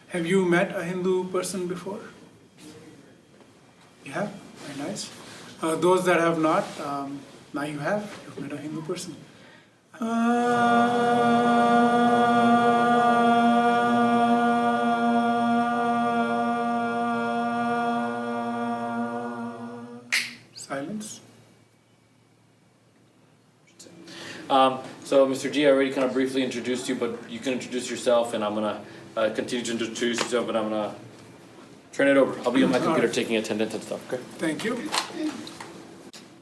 Have you met a Hindu person before? You have? Very nice. Those that have not, now you have. You've met a Hindu person. Silence. So, Mr. G, I already kind of briefly introduced you, but you can introduce yourself, and I'm going to continue to introduce yourself, and I'm going to turn it over. I'll be on my computer taking attendance and stuff, okay? Thank you.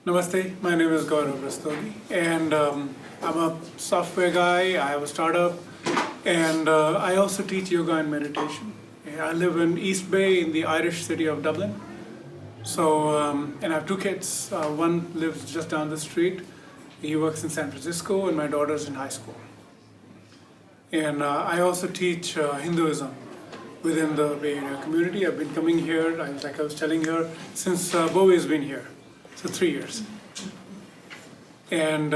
Namaste, my name is Gaurav Rastogi, and I'm a software guy. I have a startup, and I also teach yoga and meditation. I live in East Bay in the Irish city of Dublin. So, and I have two kids. One lives just down the street. He works in San Francisco, and my daughter's in high school. And I also teach Hinduism within the Bay Area community. I've been coming here, like I was telling her, since Bowie's been here, so 3 years. And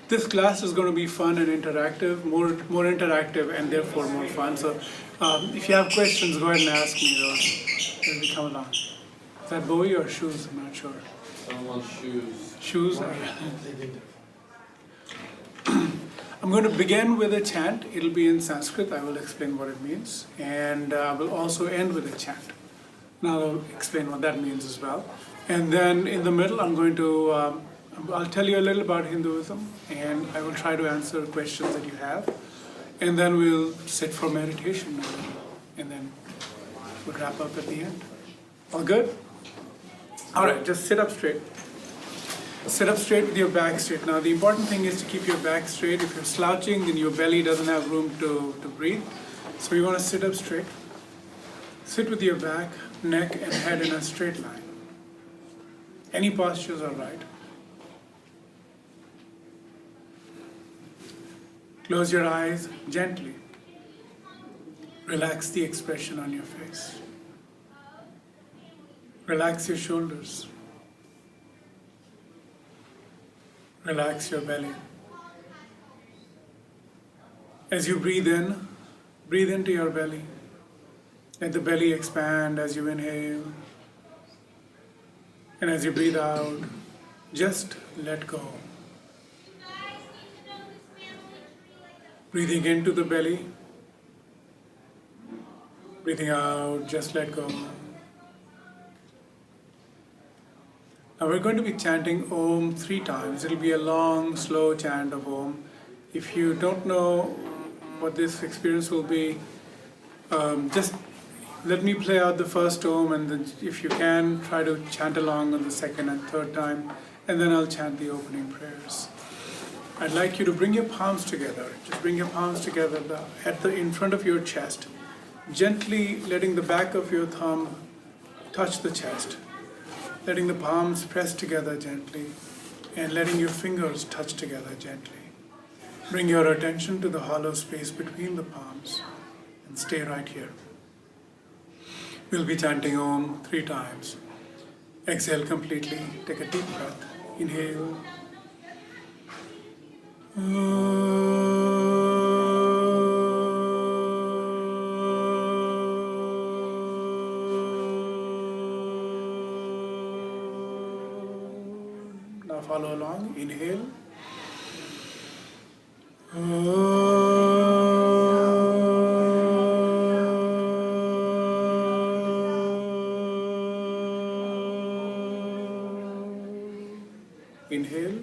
this class is going to be fun and interactive, more interactive, and therefore more fun. So if you have questions, go ahead and ask me those as we come along. Is that Bowie or shoes? I'm not sure. Someone's shoes. Shoes? I'm going to begin with a chant. It'll be in Sanskrit. I will explain what it means. And I will also end with a chant. Now I'll explain what that means as well. And then in the middle, I'm going to, I'll tell you a little about Hinduism, and I will try to answer questions that you have. And then we'll sit for meditation, and then we'll wrap up at the end. All good? All right, just sit up straight. Sit up straight with your back straight. Now the important thing is to keep your back straight. If you're slouching, then your belly doesn't have room to breathe. So you want to sit up straight. Sit with your back, neck, and head in a straight line. Any postures are right. Close your eyes gently. Relax the expression on your face. Relax your shoulders. Relax your belly. As you breathe in, breathe into your belly. Let the belly expand as you inhale. And as you breathe out, just let go. Breathing into the belly. Breathing out, just let go. Now we're going to be chanting Om 3 times. It'll be a long, slow chant of Om. If you don't know what this experience will be, just let me play out the first Om, and then if you can, try to chant along on the second and third time, and then I'll chant the opening prayers. I'd like you to bring your palms together. Just bring your palms together in front of your chest, gently letting the back of your thumb touch the chest. Letting the palms press together gently, and letting your fingers touch together gently. Bring your attention to the hollow space between the palms and stay right here. We'll be chanting Om 3 times. Exhale completely. Take a deep breath. Inhale. Follow along. Inhale. Inhale.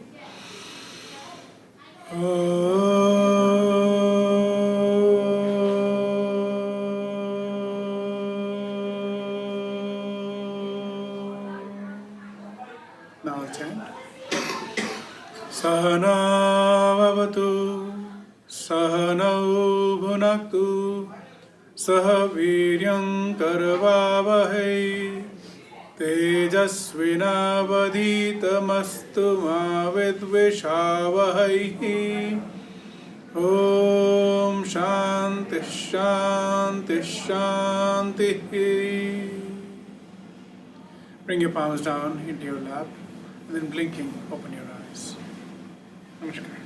Now I'll chant. Sahana vavatu, sahanau bhunaktu, sahaviryam karvavahai, tejasvinavadhitamastu ma vidvishavahai. Om Shanti Shanti Shanti. Bring your palms down into your lap, and then blinking, open your eyes. Namaskar.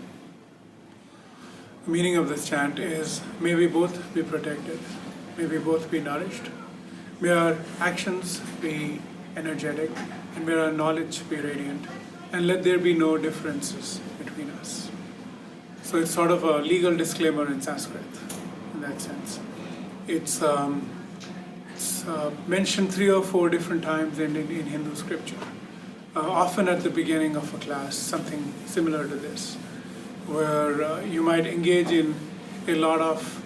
The meaning of this chant is, may we both be protected. May we both be nourished. May our actions be energetic, and may our knowledge be radiant. And let there be no differences between us. So it's sort of a legal disclaimer in Sanskrit, in that sense. It's mentioned 3 or 4 different times in Hindu scripture. Often at the beginning of a class, something similar to this, where you might engage in a lot of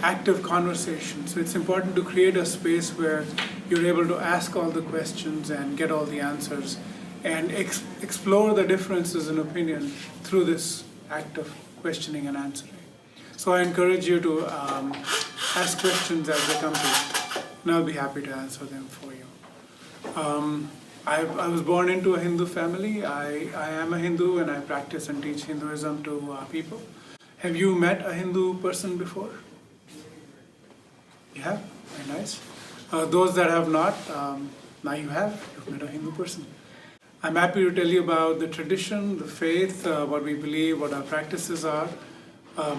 active conversation. So it's important to create a space where you're able to ask all the questions and get all the answers and explore the differences in opinion through this act of questioning and answering. So I encourage you to ask questions as they come to you, and I'll be happy to answer them for you. I was born into a Hindu family. I am a Hindu and I practice and teach Hinduism to people. Have you met a Hindu person before? You have? Very nice. Those that have not, now you have. You've met a Hindu person. I'm happy to tell you about the tradition, the faith, what we believe, what our practices are.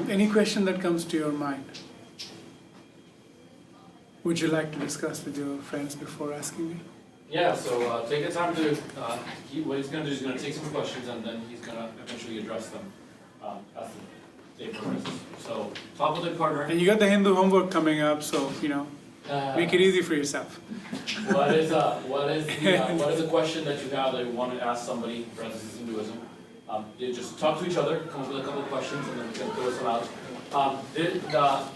Any question that comes to your mind? Would you like to discuss with your friends before asking me? Yeah, so take the time to, what he's going to do is he's going to take some questions and then he's going to eventually address them as the day progresses. So, talk with the partner. And you got the Hindu homework coming up, so, make it easy for yourself. What is the question that you have that you want to ask somebody, for instance, Hinduism? You just talk to each other, come up with a couple of questions, and then we can throw some out.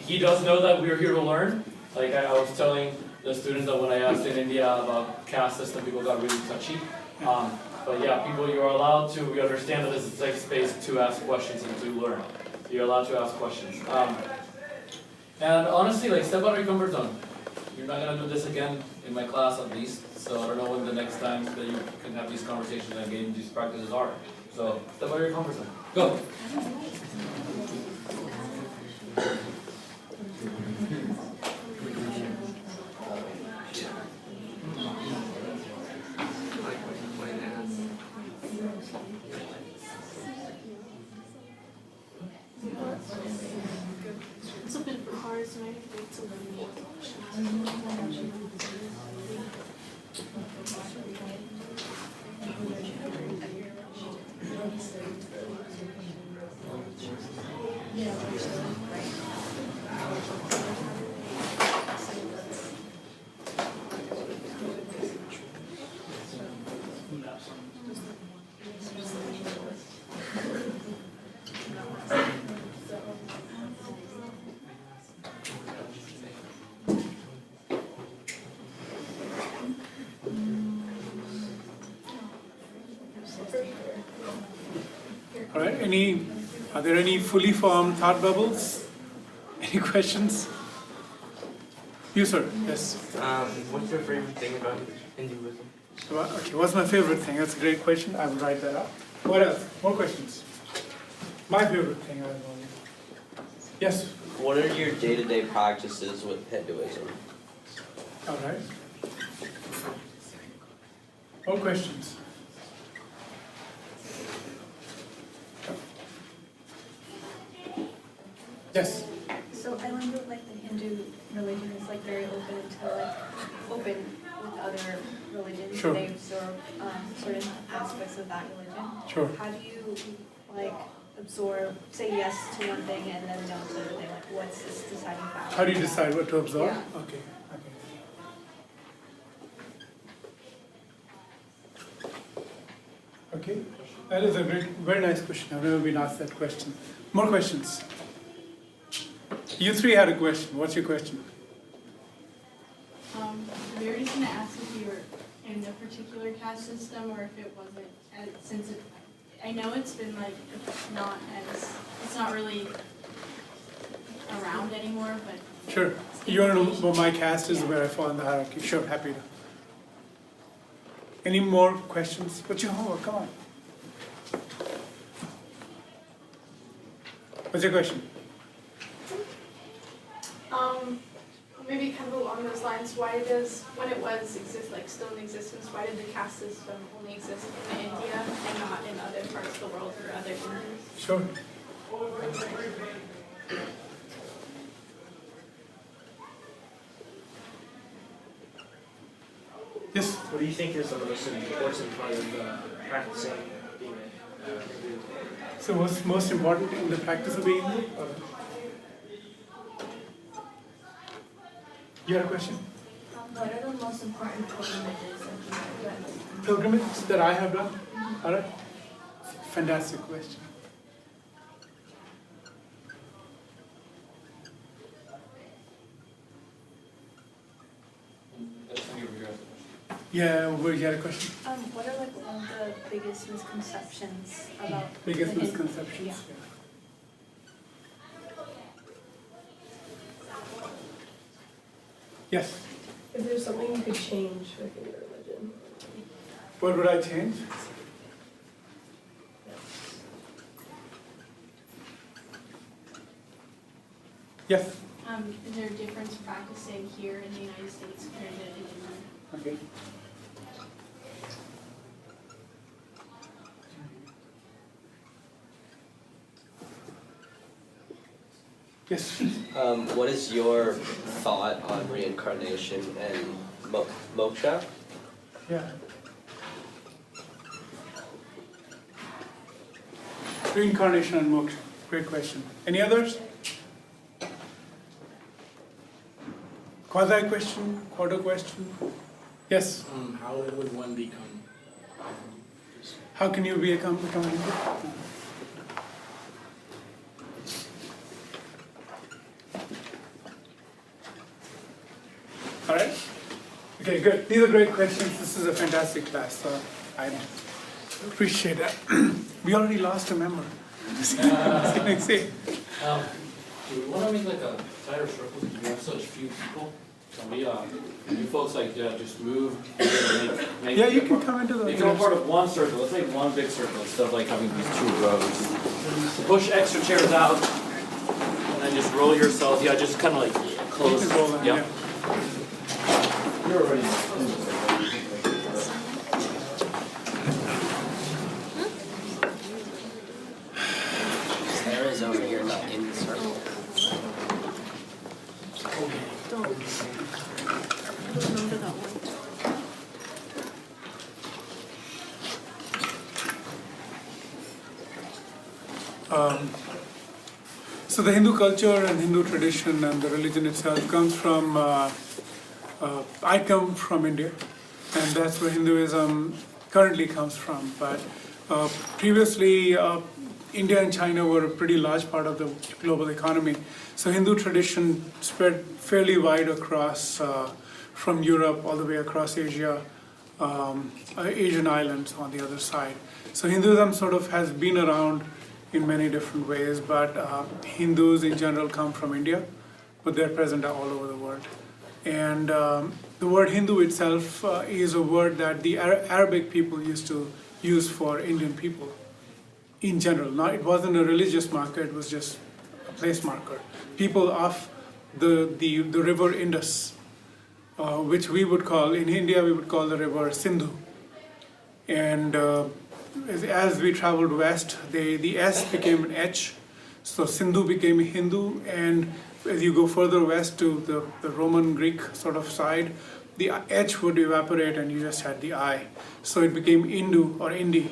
He does know that we're here to learn. Like I was telling the students that when I asked in India about caste system, people got really touchy. But yeah, people, you are allowed to, we understand that this is a safe space to ask questions and to learn. You're allowed to ask questions. And honestly, like, step out of your comfort zone. You're not going to do this again in my class at least, so I don't know when the next time that you can have these conversations and gain these practices are. So, step out of your comfort zone. Go! It's a bit hard, so I think to learn more questions. All right, are there any fully formed thought bubbles? Any questions? You, sir, yes. What's your favorite thing about Hinduism? Okay, what's my favorite thing? That's a great question. I will write that up. What else? More questions? My favorite thing, I don't know. Yes? What are your day-to-day practices with Hinduism? All right. More questions? Yes? So I learned that the Hindu religion is very open to open with other religions. Sure. They absorb certain aspects of that religion. Sure. How do you absorb, say yes to one thing and then no to another thing? What's this deciding factor? How do you decide what to absorb? Yeah. Okay. Okay, that is a very nice question. I've never been asked that question. More questions? You three had a question. What's your question? We were just going to ask if you were in a particular caste system or if it wasn't, since I know it's been it's not really around anymore, but. Sure. You want to know what my caste is, where I fall in the hierarchy? Sure, happy to. Any more questions? What's your homework? Come on. What's your question? Maybe kind of along those lines, why does, when it was still in existence, why did the caste system only exist in India and not in other parts of the world or other countries? Sure. Yes. What do you think is the most important part of practicing being a Hindu? So what's most important in the practice of being Hindu? You had a question? What are the most important pilgrimages that you have done? Pilgrimage that I have done? All right. Fantastic question. Yeah, where you had a question? What are like one of the biggest misconceptions about Biggest the Hindu- misconceptions? Yeah. Yes. If there's something you could change within your religion. What would I change? Yes. Is there a difference practicing here in the United States compared to in India? Okay. Yes. What is your thought on reincarnation and moksha? Yeah. Reincarnation and moksha. Great question. Any others? Quasi question? Quarter question? Yes. How would one become? How can you become Hindu? All right. Okay, good. These are great questions. This is a fantastic class. So I appreciate that. We already lost a member. Do we want to make like a tighter circle because we have such few people? Can we, you folks like just move? Make Yeah, you can come into the. Become a part of one circle. Let's make one big circle instead of like having these two rows. Push extra chairs out, and then just roll yourself. Yeah, just kind of like close. You can roll that, Yeah. You're already. Sarah is over here, not in the circle. Remember that one. So the Hindu culture and Hindu tradition and the religion itself comes from, I come from India, and that's where Hinduism currently comes from. But previously, India and China were a pretty large part of the global economy. So Hindu tradition spread fairly wide across, from Europe all the way across Asia, Asian islands on the other side. So Hinduism sort of has been around in many different ways, but Hindus in general come from India, but they're present all over the world. And the word Hindu itself is a word that the Arabic people used to use for Indian people in general. Now, it wasn't a religious marker, it was just a place marker. People of the river Indus, which we would call, in India we would call the river Sindhu. And as we traveled west, the S became an H, so Sindhu became Hindu, and as you go further west to the Roman Greek sort of side, the H would evaporate and you just had the I. So it became Indu or Indi.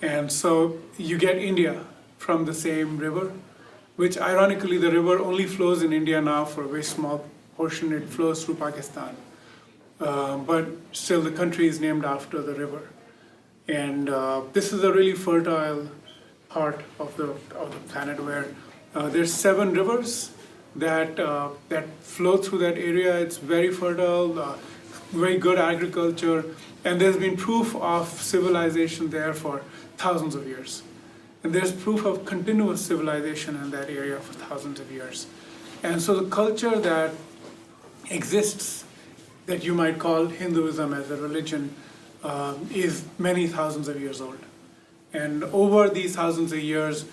And so you get India from the same river, which ironically the river only flows in India now for a very small portion. It flows through Pakistan. But still the country is named after the river. And this is a really fertile part of the planet where there's 7 rivers that flow through that area. It's very fertile, very good agriculture, and there's been proof of civilization there for thousands of years. And there's proof of continuous civilization in that area for thousands of years. And so the culture that exists, that you might call Hinduism as a religion, is many thousands of years old. And over these thousands of years,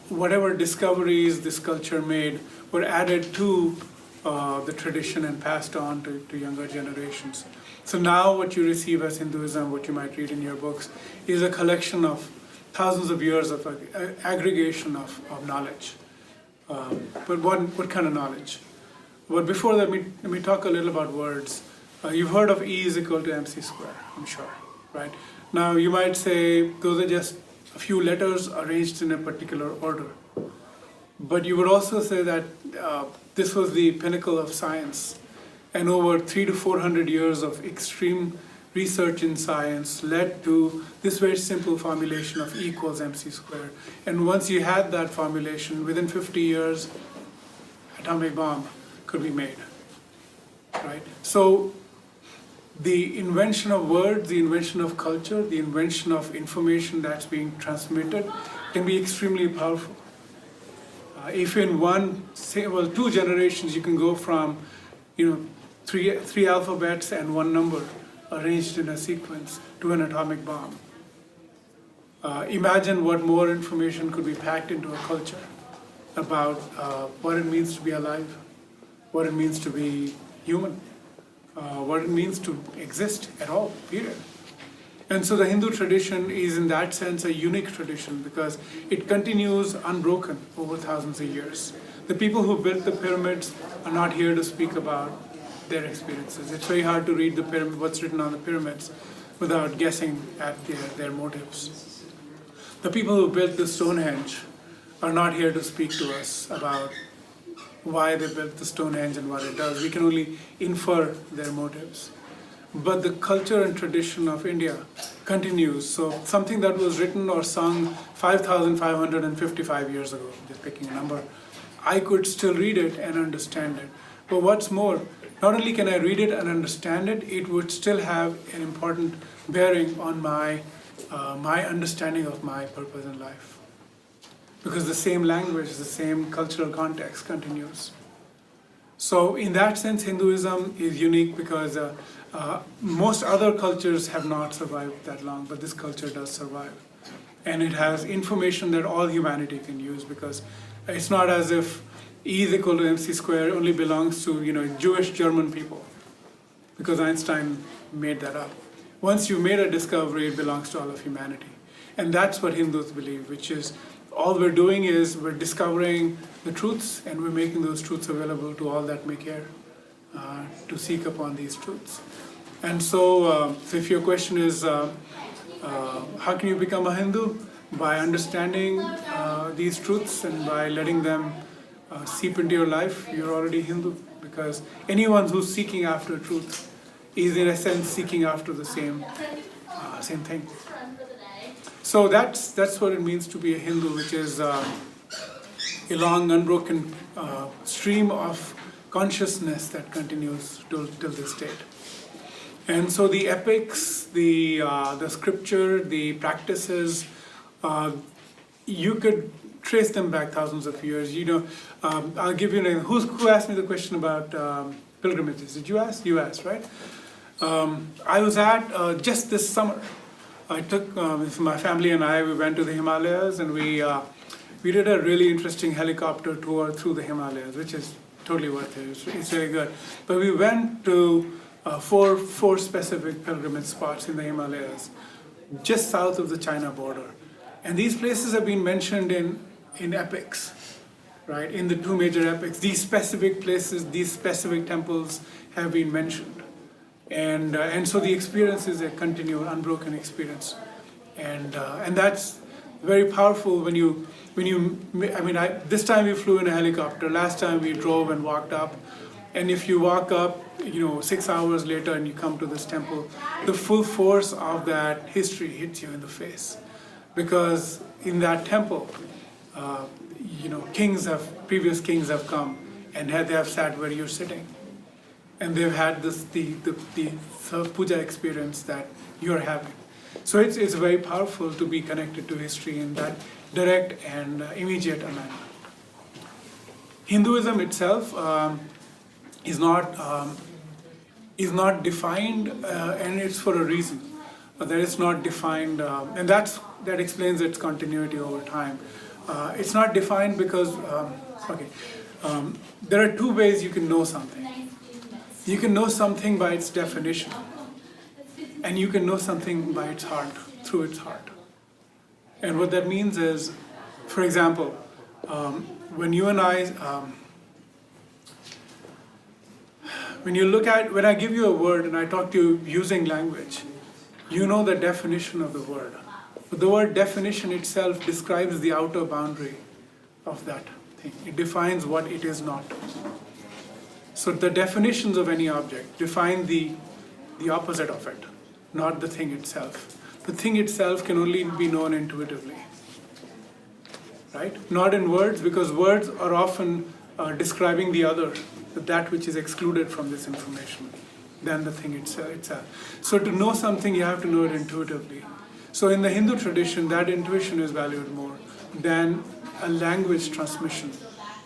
whatever discoveries this culture made were added to the tradition and passed on to younger generations. So now what you receive as Hinduism, what you might read in your books, is a collection of thousands of years of aggregation of knowledge. But what kind of knowledge? But before that, let me talk a little about words. You've heard of E is equal to MC square, I'm sure, right? Now you might say those are just a few letters arranged in a particular order. But you would also say that this was the pinnacle of science, and over 300 to 400 years of extreme research in science led to this very simple formulation of E equals MC squared. And once you had that formulation, within 50 years, atomic bomb could be made, right? So the invention of words, the invention of culture, the invention of information that's being transmitted can be extremely powerful. If in two generations you can go from, three alphabets and one number arranged in a sequence to an atomic bomb. Imagine what more information could be packed into a culture about what it means to be alive, what it means to be human, what it means to exist at all, period. And so the Hindu tradition is in that sense a unique tradition because it continues unbroken over thousands of years. The people who built the pyramids are not here to speak about their experiences. It's very hard to read the pyramid, what's written on the pyramids without guessing at their motives. The people who built the Stonehenge are not here to speak to us about why they built the Stonehenge and what it does. We can only infer their motives. But the culture and tradition of India continues. So something that was written or sung 5,555 years ago, just picking a number, I could still read it and understand it. But what's more, not only can I read it and understand it, it would still have an important bearing on my understanding of my purpose in life. Because the same language, the same cultural context continues. So in that sense, Hinduism is unique because most other cultures have not survived that long, but this culture does survive. And it has information that all humanity can use because it's not as if E is equal to MC square only belongs to Jewish German people, because Einstein made that up. Once you've made a discovery, it belongs to all of humanity. And that's what Hindus believe, which is all we're doing is we're discovering the truths and we're making those truths available to all that may care to seek upon these truths. And so if your question is, how can you become a Hindu? By understanding these truths and by letting them seep into your life, you're already Hindu. Because anyone who's seeking after truth is in a sense seeking after the same thing. So that's what it means to be a Hindu, which is a long, unbroken stream of consciousness that continues till this date. And so the epics, the scripture, the practices, you could trace them back thousands of years. I'll give you a name. Who asked me the question about pilgrimages? Did you ask? You asked, right? I was at just this summer. I took my family and I. We went to the Himalayas and we did a really interesting helicopter tour through the Himalayas, which is totally worth it. It's really good. But we went to four specific pilgrimage spots in the Himalayas, just south of the China border. And these places have been mentioned in epics, right? In the two major epics, these specific places, these specific temples have been mentioned. And so the experience is a continual, unbroken experience. And that's very powerful this time we flew in a helicopter, last time we drove and walked up. And if you walk up, 6 hours later and you come to this temple, the full force of that history hits you in the face. Because in that temple, previous kings have come and they have sat where you're sitting. And they've had the puja experience that you're having. So it's very powerful to be connected to history in that direct and immediate manner. Hinduism itself is not defined, and it's for a reason. That it's not defined, and that explains its continuity over time. It's not defined because, there are two ways you can know something. You can know something by its definition, and you can know something by its heart, through its heart. And what that means is, for example, when you and I When I give you a word and I talk to you using language, you know the definition of the word. But the word definition itself describes the outer boundary of that thing. It defines what it is not. So the definitions of any object define the opposite of it, not the thing itself. The thing itself can only be known intuitively, right? Not in words, because words are often describing the other, that which is excluded from this information, than the thing itself. So to know something, you have to know it intuitively. So in the Hindu tradition, that intuition is valued more than a language transmission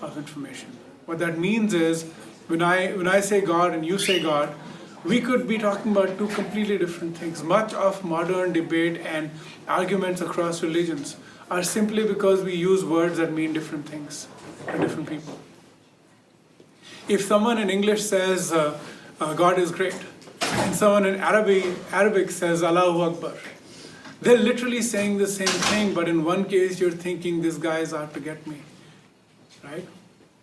of information. What that means is, when I say God and you say God, we could be talking about two completely different things. Much of modern debate and arguments across religions are simply because we use words that mean different things to different people. If someone in English says God is great, and someone in Arabic says Allahu Akbar, they're literally saying the same thing, but in one case you're thinking this guy is out to get me, right?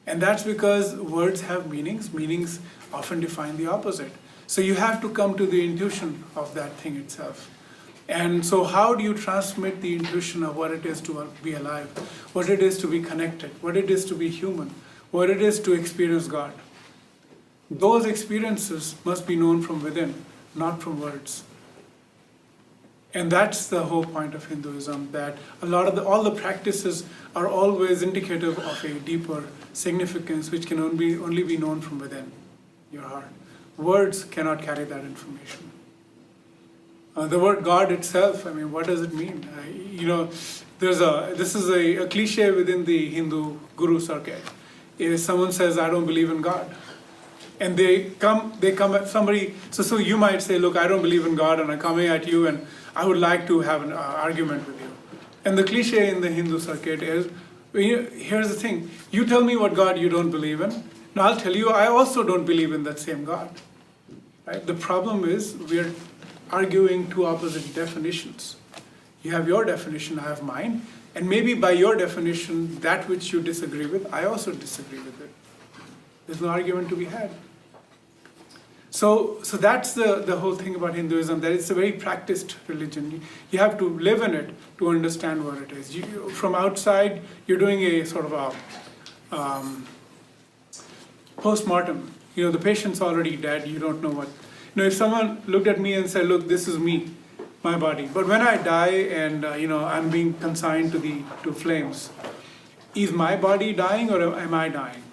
And that's because words have meanings. Meanings often define the opposite. So you have to come to the intuition of that thing itself. And so how do you transmit the intuition of what it is to be alive, what it is to be connected, what it is to be human, what it is to experience God? Those experiences must be known from within, not from words. And that's the whole point of Hinduism, that all the practices are always indicative of a deeper significance which can only be known from within your heart. Words cannot carry that information. The word God itself, I mean, what does it mean? This is a cliche within the Hindu guru circuit. If someone says, I don't believe in God, and they come at somebody, so you might say, look, I don't believe in God, and I'm coming at you, and I would like to have an argument with you. And the cliche in the Hindu circuit is, here's the thing, you tell me what God you don't believe in, and I'll tell you I also don't believe in that same God. Right? The problem is we're arguing two opposite definitions. You have your definition, I have mine, and maybe by your definition, that which you disagree with, I also disagree with it. There's no argument to be had. So that's the whole thing about Hinduism, that it's a very practiced religion. You have to live in it to understand what it is. From outside, you're doing a sort of a post-mortem. The patient's already dead, you don't know what. If someone looked at me and said, look, this is me, my body. But when I die and I'm being consigned to flames, is my body dying or am I dying?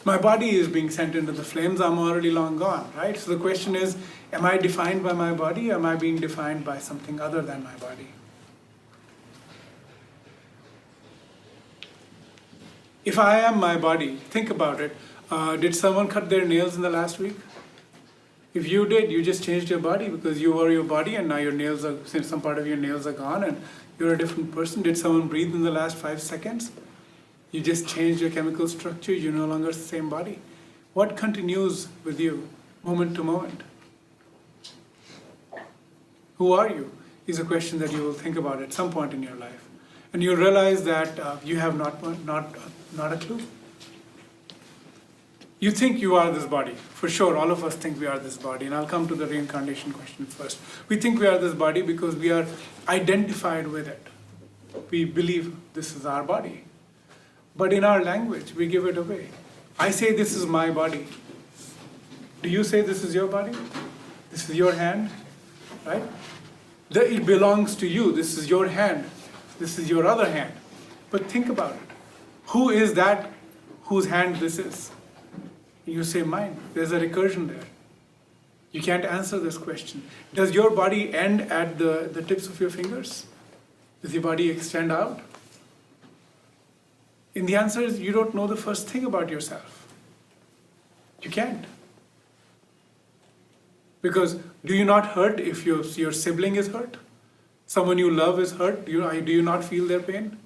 My body is being sent into the flames, I'm already long gone, right? So the question is, am I defined by my body? Am I being defined by something other than my body? If I am my body, think about it. Did someone cut their nails in the last week? If you did, you just changed your body because you were your body and now your nails are, since some part of your nails are gone and you're a different person. Did someone breathe in the last 5 seconds? You just changed your chemical structure, you're no longer the same body. What continues with you, moment to moment? Who are you? Is a question that you will think about at some point in your life. And you'll realize that you have not a clue. You think you are this body. For sure, all of us think we are this body. And I'll come to the reincarnation question first. We think we are this body because we are identified with it. We believe this is our body. But in our language, we give it away. I say this is my body. Do you say this is your body? This is your hand, right? It belongs to you. This is your hand. This is your other hand. But think about it. Who is that whose hand this is? You say mine. There's a recursion there. You can't answer this question. Does your body end at the tips of your fingers? Does your body extend out? And the answer is you don't know the first thing about yourself. You can't. Because do you not hurt if your sibling is hurt? Someone you love is hurt? Do you not feel their pain?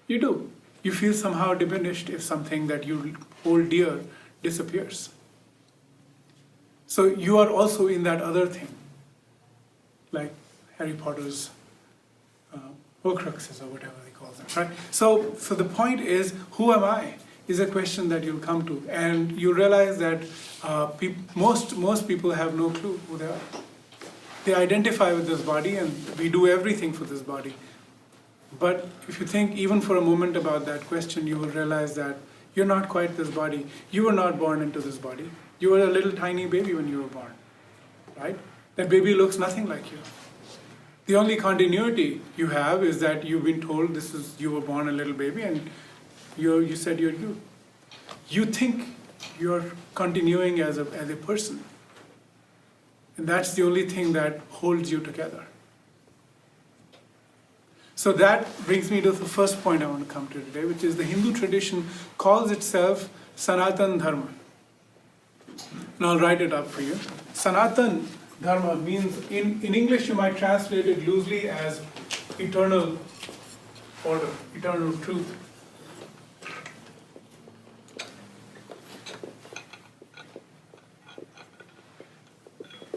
You do. You feel somehow diminished if something that you hold dear disappears. So you are also in that other thing, like Harry Potter's Horcruxes or whatever they call them, right? So the point is, who am I? is a question that you'll come to, and you realize that most people have no clue who they are. They identify with this body, and we do everything for this body. But if you think even for a moment about that question, you will realize that you're not quite this body. You were not born into this body. You were a little tiny baby when you were born, right? That baby looks nothing like you. The only continuity you have is that you've been told you were born a little baby, and you said you're you. You think you're continuing as a person. And that's the only thing that holds you together. So that brings me to the first point I want to come to today, which is the Hindu tradition calls itself Sanatan Dharma. And I'll write it up for you. Sanatan Dharma means, in English you might translate it loosely as eternal order, eternal truth.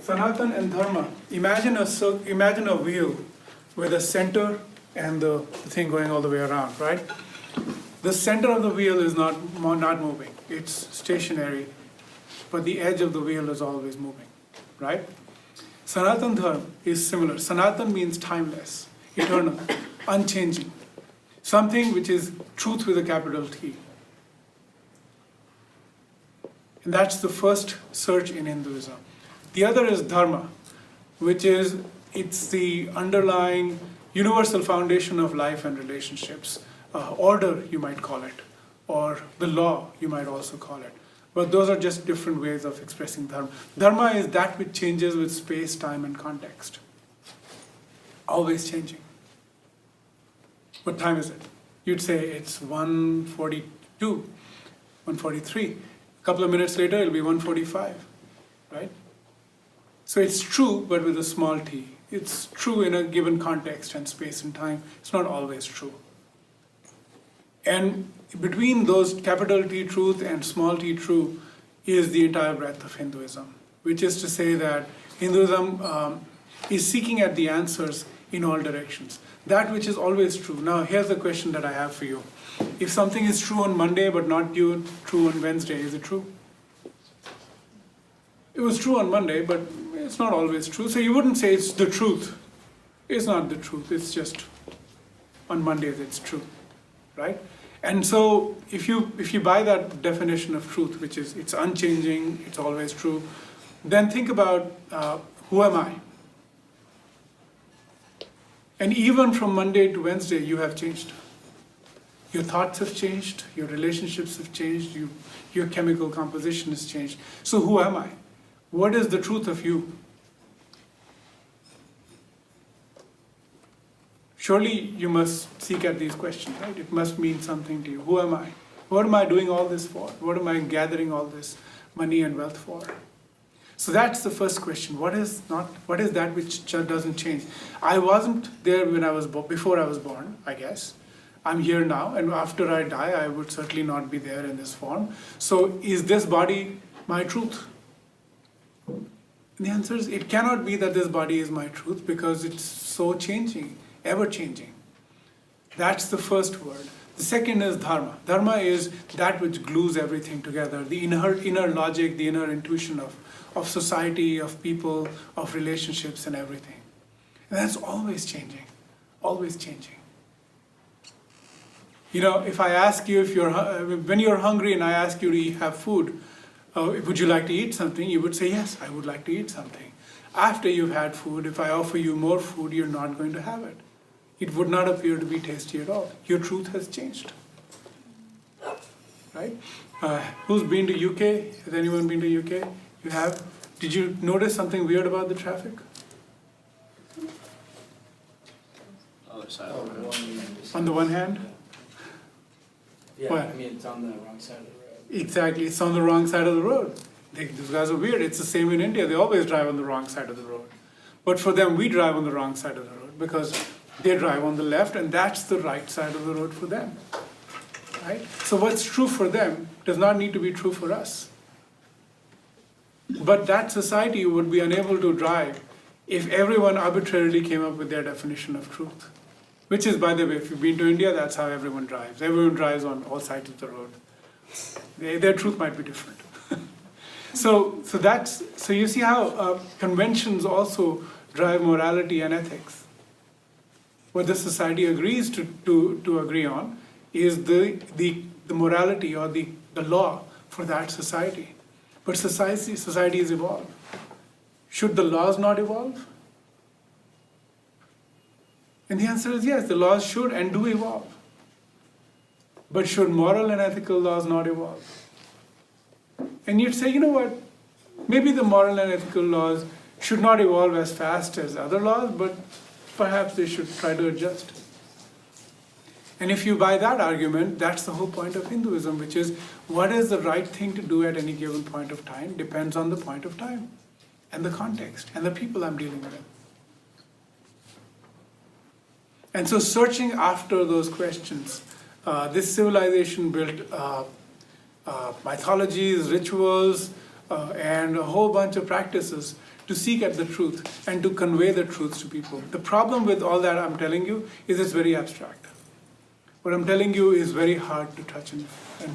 Sanatan and Dharma. Imagine a wheel with a center and the thing going all the way around, right? The center of the wheel is not moving. It's stationary, but the edge of the wheel is always moving, right? Sanatan Dharma is similar. Sanatan means timeless, eternal, unchanging. Something which is truth with a capital T. And that's the first search in Hinduism. The other is Dharma, which is, it's the underlying universal foundation of life and relationships. Order, you might call it, or the law, you might also call it. But those are just different ways of expressing Dharma. Dharma is that which changes with space, time, and context. Always changing. What time is it? You'd say it's 1:42, 1:43. A couple of minutes later, it'll be 1:45, right? So it's true, but with a small t. It's true in a given context and space and time. It's not always true. And between those capital T truth and small t true is the entire breadth of Hinduism, which is to say that Hinduism is seeking at the answers in all directions. That which is always true. Now, here's the question that I have for you. If something is true on Monday but not true on Wednesday, is it true? It was true on Monday, but it's not always true. So you wouldn't say it's the truth. It's not the truth. It's just on Mondays it's true, right? And so if you buy that definition of truth, which is it's unchanging, it's always true, then think about who am I? And even from Monday to Wednesday, you have changed. Your thoughts have changed, your relationships have changed, your chemical composition has changed. So who am I? What is the truth of you? Surely you must seek at these questions, right? It must mean something to you. Who am I? What am I doing all this for? What am I gathering all this money and wealth for? So that's the first question. What is that which doesn't change? I wasn't there before I was born, I guess. I'm here now, and after I die, I would certainly not be there in this form. So is this body my truth? And the answer is, it cannot be that this body is my truth because it's so changing, ever changing. That's the first word. The second is dharma. Dharma is that which glues everything together, the inner logic, the inner intuition of society, of people, of relationships and everything. And that's always changing, always changing. You know, if I ask you when you're hungry and I ask you to have food, would you like to eat something? You would say, yes, I would like to eat something. After you've had food, if I offer you more food, you're not going to have it. It would not appear to be tasty at all. Your truth has changed. Right? Who's been to UK? Has anyone been to UK? You have? Did you notice something weird about the traffic? Other side of the road. On the one hand? Yeah, What? I mean, it's on the wrong side of the road. Exactly, it's on the wrong side of the road. These guys are weird. It's the same in India. They always drive on the wrong side of the road. But for them, we drive on the wrong side of the road because they drive on the left, and that's the right side of the road for them. Right? So what's true for them does not need to be true for us. But that society would be unable to drive if everyone arbitrarily came up with their definition of truth. Which is, by the way, if you've been to India, that's how everyone drives. Everyone drives on all sides of the road. Their truth might be different. So you see how conventions also drive morality and ethics. What the society agrees to agree on is the morality or the law for that society. But societies evolve. Should the laws not evolve? And the answer is yes, the laws should and do evolve. But should moral and ethical laws not evolve? And you'd say, you know what, maybe the moral and ethical laws should not evolve as fast as other laws, but perhaps they should try to adjust. And if you buy that argument, that's the whole point of Hinduism, which is what is the right thing to do at any given point of time depends on the point of time and the context and the people I'm dealing with. And so searching after those questions, this civilization built mythologies, rituals, and a whole bunch of practices to seek at the truth and to convey the truths to people. The problem with all that I'm telling you is it's very abstract. What I'm telling you is very hard to touch and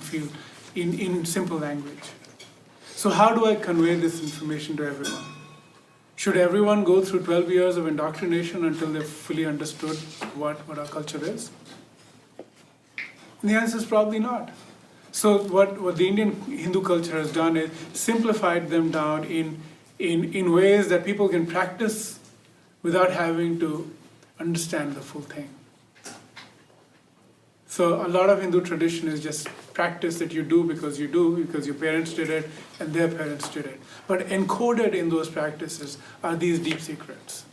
feel in simple language. So how do I convey this information to everyone? Should everyone go through 12 years of indoctrination until they've fully understood what our culture is? And the answer is probably not. So what the Indian Hindu culture has done is simplified them down in ways that people can practice without having to understand the full thing. So a lot of Hindu tradition is just practice that you do because your parents did it and their parents did it. But encoded in those practices are these deep secrets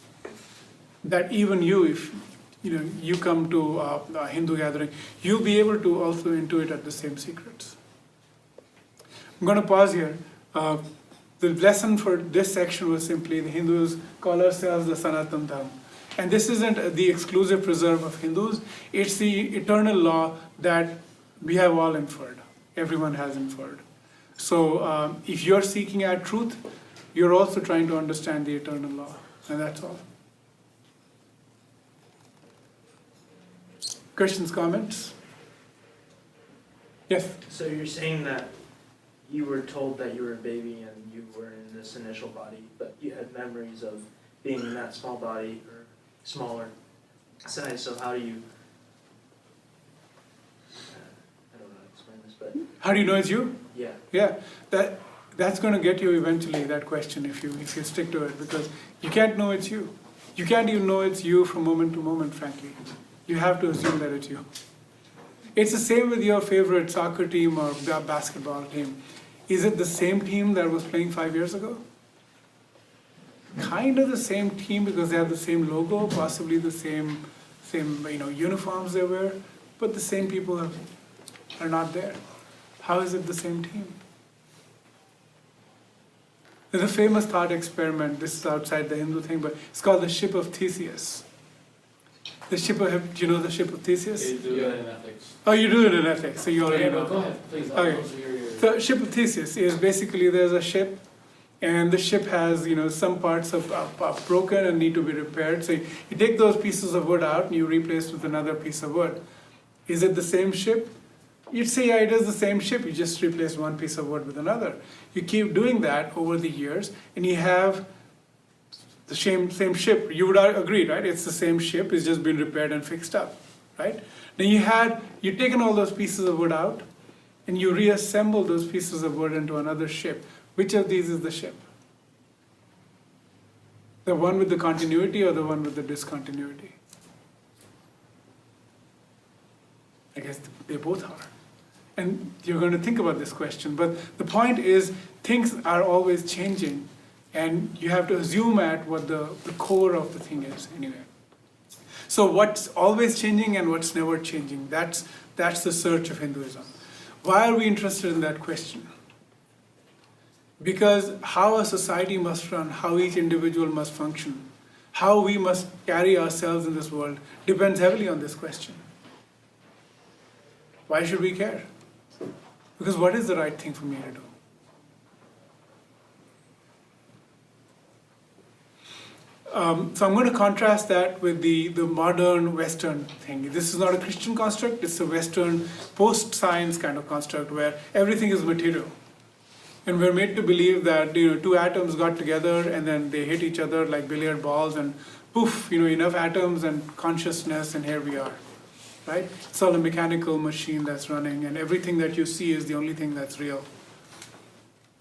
that even you, if you come to a Hindu gathering, you'll be able to also intuit at the same secrets. I'm going to pause here. The lesson for this section was simply the Hindus call ourselves the Sanatana Dharma. And this isn't the exclusive preserve of Hindus, it's the eternal law that we have all inferred, everyone has inferred. So if you're seeking out truth, you're also trying to understand the eternal law, and that's all. Questions, comments? Yes? So you're saying that you were told that you were a baby and you were in this initial body, but you had memories of being in that small body or smaller size, so how do you, I don't know how to explain this, but How do you know it's you? yeah. Yeah, that's going to get you eventually, that question, if you stick to it, because you can't know it's you. You can't even know it's you from moment to moment, frankly. You have to assume that it's you. It's the same with your favorite soccer team or basketball team. Is it the same team that was playing 5 years ago? Kind of the same team because they have the same logo, possibly the same uniforms they wear, but the same people are not there. How is it the same team? There's a famous thought experiment, this is outside the Hindu thing, but it's called the ship of Theseus. Do you know the ship of Theseus? You do that in ethics. Oh, you do it in ethics, so you already know. Go ahead, please. Okay. So ship of Theseus is basically there's a ship, and the ship has some parts are broken and need to be repaired. So you take those pieces of wood out and you replace with another piece of wood. Is it the same ship? You'd say, yeah, it is the same ship. You just replace one piece of wood with another. You keep doing that over the years, and you have the same ship. You would agree, right? It's the same ship. It's just been repaired and fixed up, right? Then you've taken all those pieces of wood out, and you reassemble those pieces of wood into another ship. Which of these is the ship? The one with the continuity or the one with the discontinuity? I guess they both are. And you're going to think about this question. But the point is, things are always changing. And you have to assume at what the core of the thing is anyway. So what's always changing and what's never changing? That's the search of Hinduism. Why are we interested in that question? Because how a society must run, how each individual must function, how we must carry ourselves in this world depends heavily on this question. Why should we care? Because what is the right thing for me to do? So I'm going to contrast that with the modern Western thing. This is not a Christian construct, it's a Western post-science kind of construct where everything is material. And we're made to believe that two atoms got together and then they hit each other like billiard balls and poof, enough atoms and consciousness and here we are, right? It's all a mechanical machine that's running and everything that you see is the only thing that's real.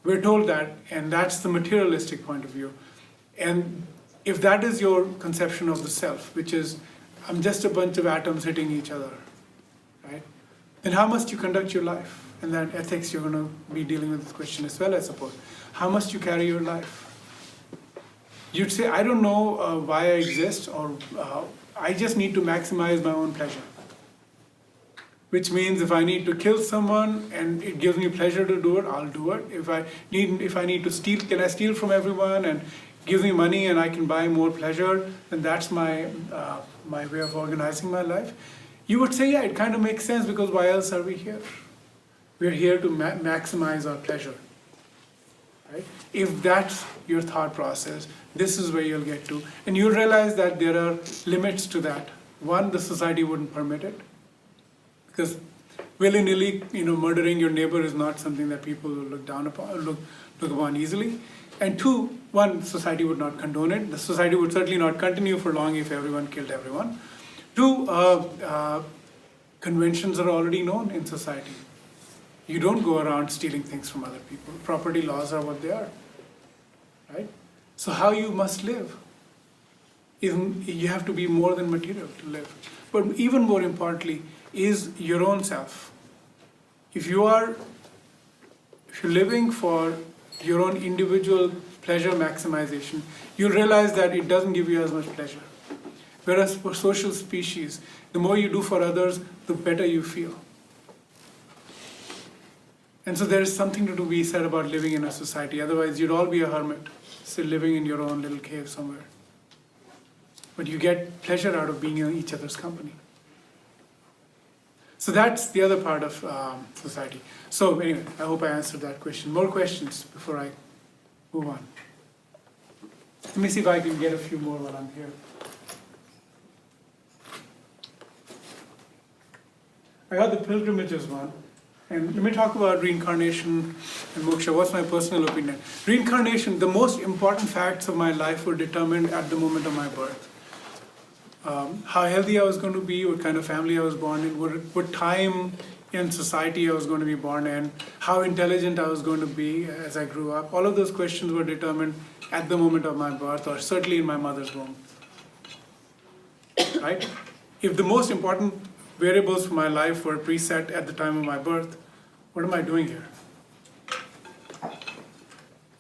We're told that, and that's the materialistic point of view. And if that is your conception of the self, which is, I'm just a bunch of atoms hitting each other, right? Then how must you conduct your life? And then ethics, you're going to be dealing with this question as well, I suppose. How must you carry your life? You'd say, I don't know why I exist, or I just need to maximize my own pleasure. Which means if I need to kill someone and it gives me pleasure to do it, I'll do it. If I need to steal, can I steal from everyone and gives me money and I can buy more pleasure, then that's my way of organizing my life. You would say, yeah, it kind of makes sense because why else are we here? We're here to maximize our pleasure, right? If that's your thought process, this is where you'll get to. And you'll realize that there are limits to that. One, the society wouldn't permit it. Because willy-nilly, murdering your neighbor is not something that people will look upon easily. And two, one, society would not condone it. The society would certainly not continue for long if everyone killed everyone. Two, conventions are already known in society. You don't go around stealing things from other people. Property laws are what they are, right? So how you must live, you have to be more than material to live. But even more importantly, is your own self. If you're living for your own individual pleasure maximization, you'll realize that it doesn't give you as much pleasure. Whereas for social species, the more you do for others, the better you feel. And so there is something to be said about living in a society. Otherwise, you'd all be a hermit, still living in your own little cave somewhere. But you get pleasure out of being in each other's company. So that's the other part of society. So anyway, I hope I answered that question. More questions before I move on. Let me see if I can get a few more while I'm here. I got the pilgrimages one. And let me talk about reincarnation and moksha. What's my personal opinion? Reincarnation, the most important facts of my life were determined at the moment of my birth. How healthy I was going to be, what kind of family I was born in, what time in society I was going to be born in, how intelligent I was going to be as I grew up. All of those questions were determined at the moment of my birth, or certainly in my mother's womb. Right? If the most important variables for my life were preset at the time of my birth, what am I doing here?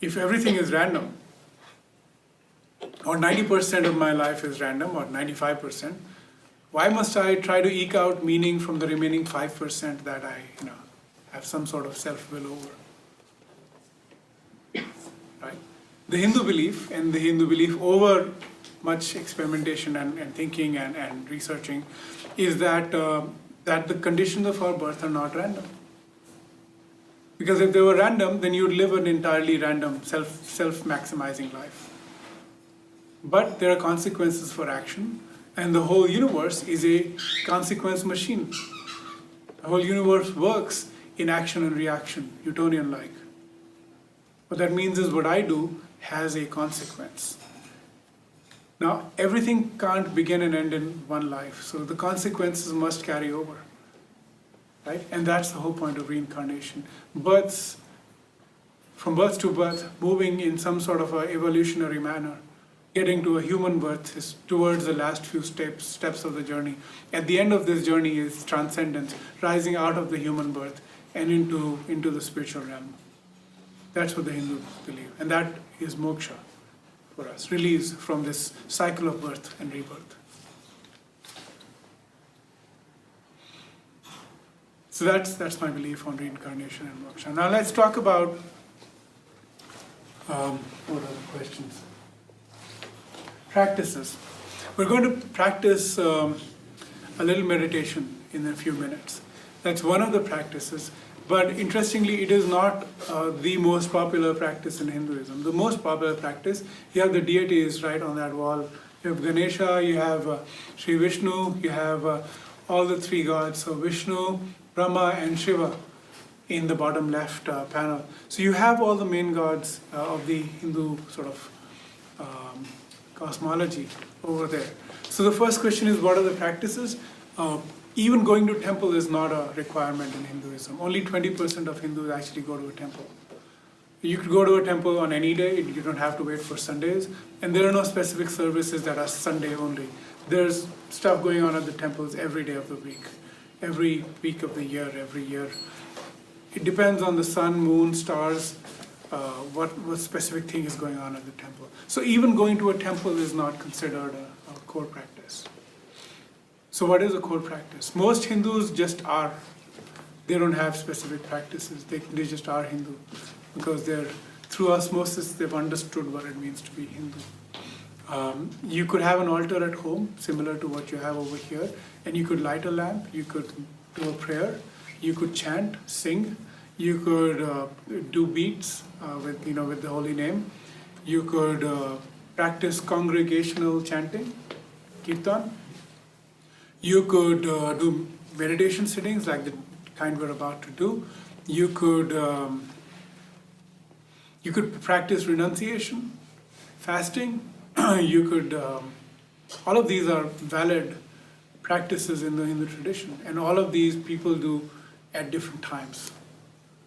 If everything is random, or 90% of my life is random, or 95%, why must I try to eke out meaning from the remaining 5% that I have some sort of self-will over? Right? The Hindu belief, and the Hindu belief over much experimentation and thinking and researching, is that the conditions of our birth are not random. Because if they were random, then you'd live an entirely random, self-maximizing life. But there are consequences for action, and the whole universe is a consequence machine. The whole universe works in action and reaction, Newtonian-like. What that means is what I do has a consequence. Now, everything can't begin and end in one life, so the consequences must carry over, right? And that's the whole point of reincarnation. From birth to birth, moving in some sort of a evolutionary manner, getting to a human birth is towards the last few steps of the journey. At the end of this journey is transcendence, rising out of the human birth and into the spiritual realm. That's what the Hindus believe, and that is moksha for us, release from this cycle of birth and rebirth. So that's my belief on reincarnation and moksha. Now let's talk about what are the questions? Practices. We're going to practice a little meditation in a few minutes. That's one of the practices. But interestingly, it is not the most popular practice in Hinduism. The most popular practice, you have the deities right on that wall. You have Ganesha, you have Sri Vishnu, you have all the three gods, so Vishnu, Brahma and Shiva in the bottom left panel. So you have all the main gods of the Hindu sort of cosmology over there. So the first question is, what are the practices? Even going to temple is not a requirement in Hinduism. Only 20% of Hindus actually go to a temple. You could go to a temple on any day, you don't have to wait for Sundays, and there are no specific services that are Sunday only. There's stuff going on at the temples every day of the week, every week of the year, every year. It depends on the sun, moon, stars, what specific thing is going on at the temple. So even going to a temple is not considered a core practice. So what is a core practice? Most Hindus just are. They don't have specific practices. They just are Hindu because through osmosis they've understood what it means to be Hindu. You could have an altar at home, similar to what you have over here, and you could light a lamp, you could do a prayer, you could chant, sing, you could do beats with the holy name, you could practice congregational chanting, kirtan, you could do meditation sittings like the kind we're about to do, you could practice renunciation, fasting, you could, all of these are valid practices in the Hindu tradition, and all of these people do at different times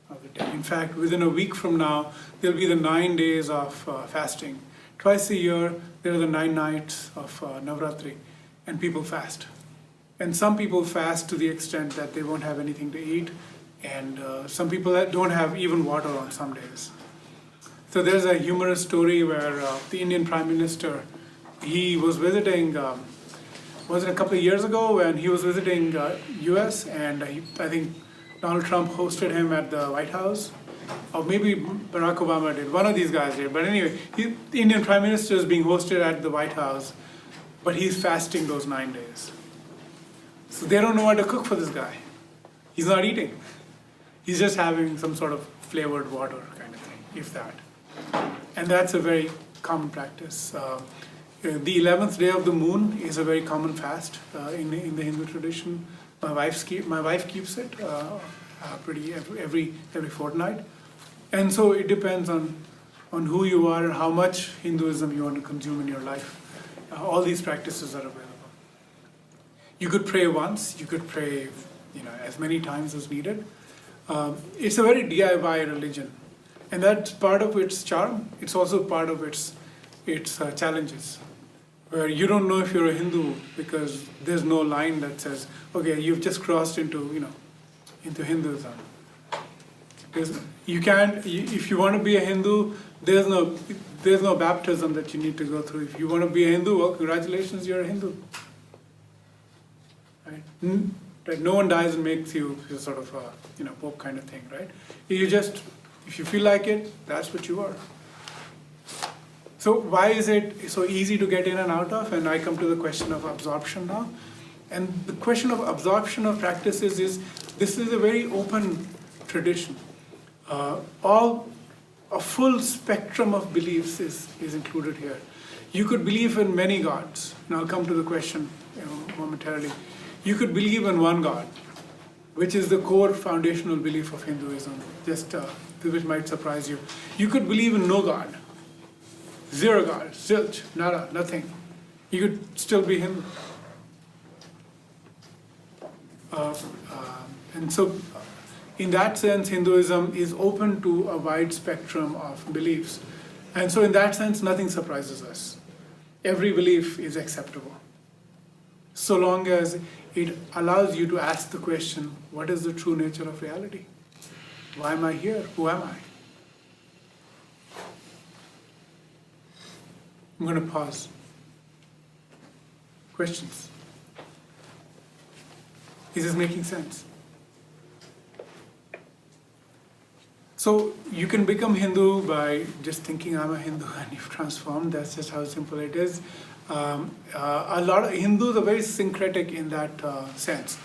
of the day. In fact, within a week from now, there'll be the 9 days of fasting. Twice a year, there are the 9 nights of Navratri, and people fast. And some people fast to the extent that they won't have anything to eat, and some people that don't have even water on some days. So there's a humorous story where the Indian Prime Minister, he was visiting, was it a couple of years ago, when he was visiting US, and I think Donald Trump hosted him at the White House, or maybe Barack Obama did, one of these guys did. But anyway, the Indian Prime Minister is being hosted at the White House, but he's fasting those 9 days. So they don't know what to cook for this guy. He's not eating. He's just having some sort of flavored water kind of thing, if that. And that's a very common practice. The 11th day of the moon is a very common fast in the Hindu tradition. My wife keeps it every fortnight. And so it depends on who you are and how much Hinduism you want to consume in your life. All these practices are available. You could pray once, you could pray as many times as needed. It's a very DIY religion. And that's part of its charm. It's also part of its challenges, where you don't know if you're a Hindu because there's no line that says, okay, you've just crossed into Hinduism. You can't. If you want to be a Hindu, there's no baptism that you need to go through. If you want to be a Hindu, well, congratulations, you're a Hindu. Right? No one dies and makes you sort of pope kind of thing, right? If you feel like it, that's what you are. So why is it so easy to get in and out of? And I come to the question of absorption now. And the question of absorption of practices is, this is a very open tradition. A full spectrum of beliefs is included here. You could believe in many gods, and I'll come to the question momentarily. You could believe in one God, which is the core foundational belief of Hinduism, which might surprise you. You could believe in no God, zero God, zilch, nada, nothing. You could still be Hindu. And so, in that sense, Hinduism is open to a wide spectrum of beliefs. And so in that sense, nothing surprises us. Every belief is acceptable, so long as it allows you to ask the question, what is the true nature of reality? Why am I here? Who am I? I'm going to pause. Questions? Is this making sense? So you can become Hindu by just thinking I'm a Hindu and you've transformed. That's just how simple it is. A lot of Hindus are very syncretic in that sense.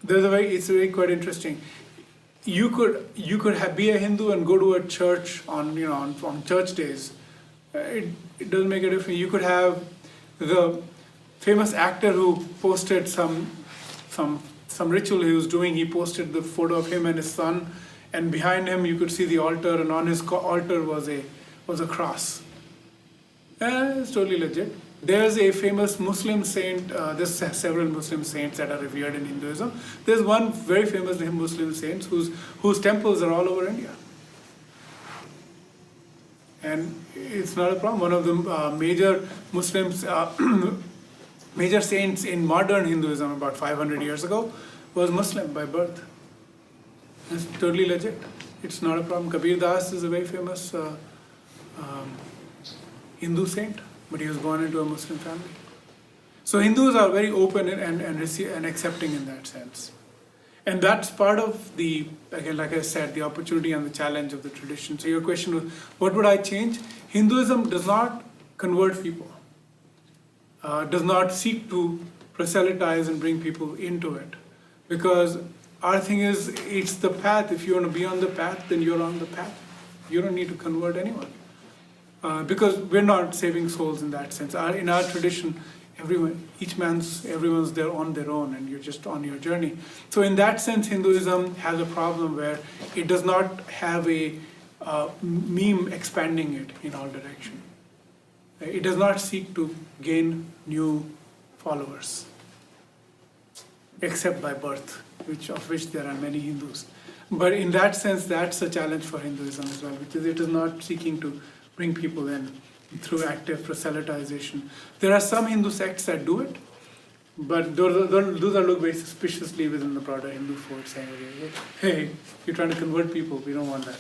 it's very quite interesting. You could be a Hindu and go to a church on church days. It doesn't make a difference. You could have the famous actor who posted some ritual he was doing. He posted the photo of him and his son, and behind him you could see the altar, and on his altar was a cross. It's totally legit. There's a famous Muslim saint, there's several Muslim saints that are revered in Hinduism. There's one very famous Muslim saint whose temples are all over India. And it's not a problem. One of the major Muslims, major saints in modern Hinduism about 500 years ago was Muslim by birth. It's totally legit. It's not a problem. Kabir Das is a very famous Hindu saint, but he was born into a Muslim family. So Hindus are very open and accepting in that sense. And that's part of the, again, like I said, the opportunity and the challenge of the tradition. So your question was, what would I change? Hinduism does not convert people, does not seek to proselytize and bring people into it. Because our thing is, it's the path. If you want to be on the path, then you're on the path. You don't need to convert anyone. Because we're not saving souls in that sense. In our tradition, everyone's there on their own, and you're just on your journey. So in that sense, Hinduism has a problem where it does not have a meme expanding it in all direction. It does not seek to gain new followers, except by birth, of which there are many Hindus. But in that sense, that's a challenge for Hinduism as well, because it is not seeking to bring people in through active proselytization. There are some Hindu sects that do it, but those are looked very suspiciously within the broader Hindu fold, saying, hey, you're trying to convert people, we don't want that.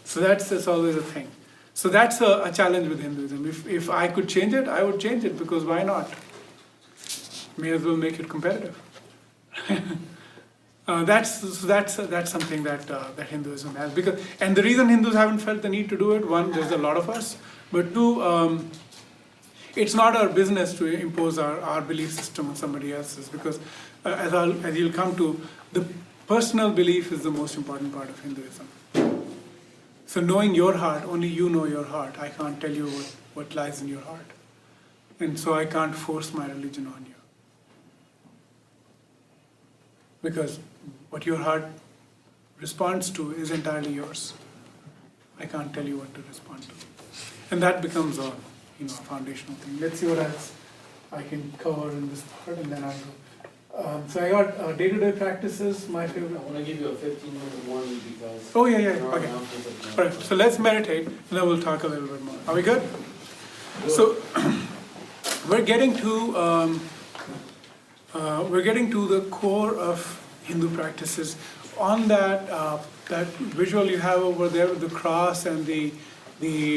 So that's always a thing. So that's a challenge with Hinduism. If I could change it, I would change it, because why not? May as well make it competitive. That's something that Hinduism has. And the reason Hindus haven't felt the need to do it, one, there's a lot of us, but two, it's not our business to impose our belief system on somebody else's, because as you'll come to, the personal belief is the most important part of Hinduism. So knowing your heart, only you know your heart. I can't tell you what lies in your heart. And so I can't force my religion on you. Because what your heart responds to is entirely yours. I can't tell you what to respond to. And that becomes a foundational thing. Let's see what else I can cover in this part, and then I'll go. So I got day-to-day practices, my favorite. I want to give you a 15-minute warning because... Oh, yeah, okay. All right, so let's meditate, and then we'll talk a little bit more. Are we good? So we're getting to the core of Hindu practices. On that visual you have over there with the cross and the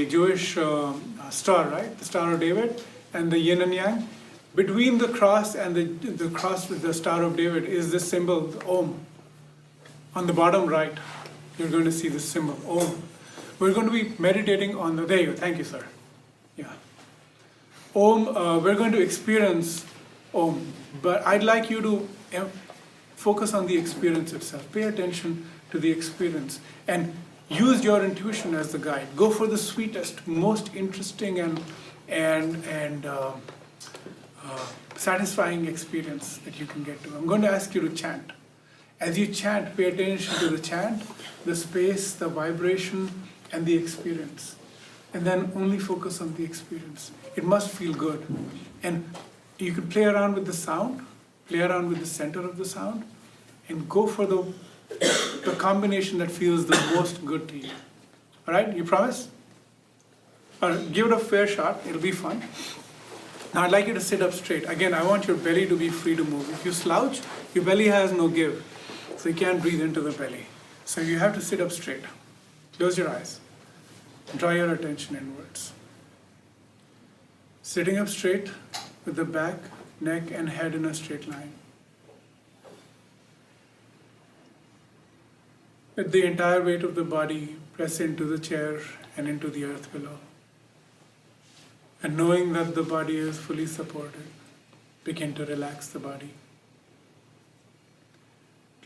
Jewish star, right? The Star of David and the yin and yang. Between the cross and the cross with the Star of David is this symbol, the Om. On the bottom right, you're going to see this symbol, Om. We're going to be meditating on there you go, thank you, sir. Yeah. Om, we're going to experience Om, but I'd like you to focus on the experience itself. Pay attention to the experience and use your intuition as the guide. Go for the sweetest, most interesting and satisfying experience that you can get to. I'm going to ask you to chant. As you chant, pay attention to the chant, the space, the vibration, and the experience. And then only focus on the experience. It must feel good. And you can play around with the sound, play around with the center of the sound, and go for the combination that feels the most good to you. All right, you promise? All right, give it a fair shot, it'll be fun. Now I'd like you to sit up straight. Again, I want your belly to be free to move. If you slouch, your belly has no give, so you can't breathe into the belly. So you have to sit up straight. Close your eyes. Draw your attention inwards. Sitting up straight with the back, neck, and head in a straight line. Let the entire weight of the body press into the chair and into the earth below. And knowing that the body is fully supported, begin to relax the body.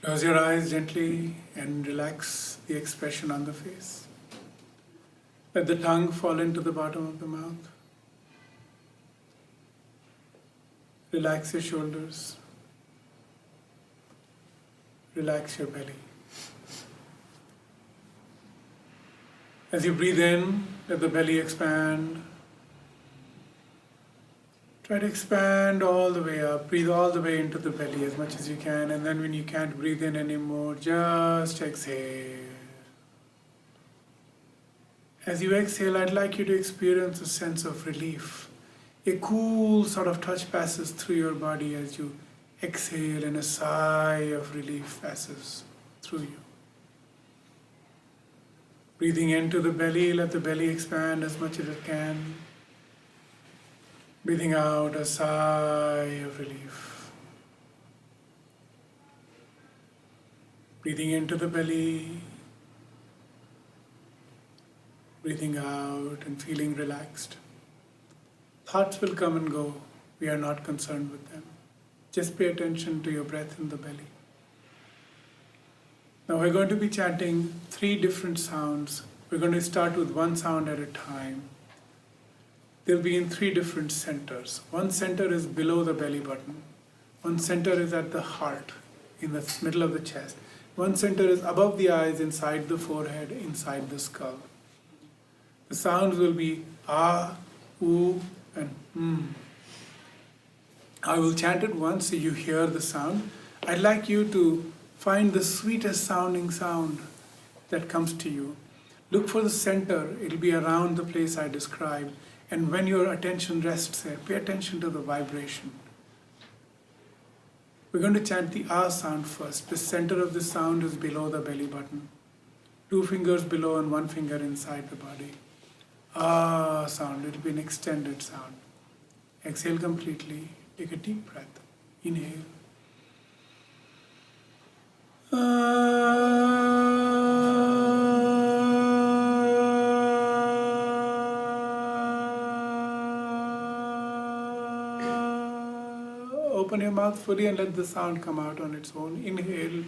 Close your eyes gently and relax the expression on the face. Let the tongue fall into the bottom of the mouth. Relax your shoulders. Relax your belly. As you breathe in, let the belly expand. Try to expand all the way up. Breathe all the way into the belly as much as you can. And then when you can't breathe in anymore, just exhale. As you exhale, I'd like you to experience a sense of relief. A cool sort of touch passes through your body as you exhale, and a sigh of relief passes through you. Breathing into the belly, let the belly expand as much as it can. Breathing out, a sigh of relief. Breathing into the belly, breathing out and feeling relaxed. Thoughts will come and go. We are not concerned with them. Just pay attention to your breath in the belly. Now we're going to be chanting 3 different sounds. We're going to start with 1 sound at a time. They'll be in 3 different centers. 1 center is below the belly button. 1 center is at the heart, in the middle of the chest. 1 center is above the eyes, inside the forehead, inside the skull. The sounds will be ah, oo, and I will chant it once so you hear the sound. I'd like you to find the sweetest sounding sound that comes to you. Look for the center. It'll be around the place I described. And when your attention rests there, pay attention to the vibration. We're going to chant the ah sound first. The center of the sound is below the belly button. 2 fingers below and 1 finger inside the body. Ah sound, it'll be an extended sound. Exhale completely. Take a deep breath. Inhale. Open your mouth fully and let the sound come out on its own. Inhale.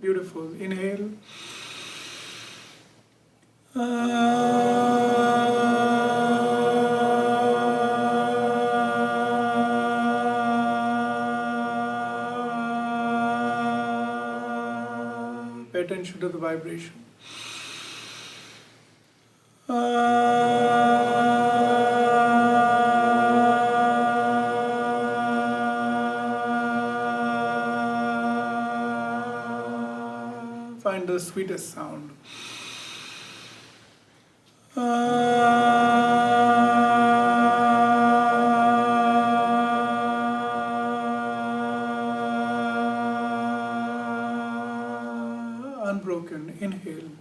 Beautiful. Inhale. Pay attention to the vibration. Find the sweetest sound. Unbroken. Inhale.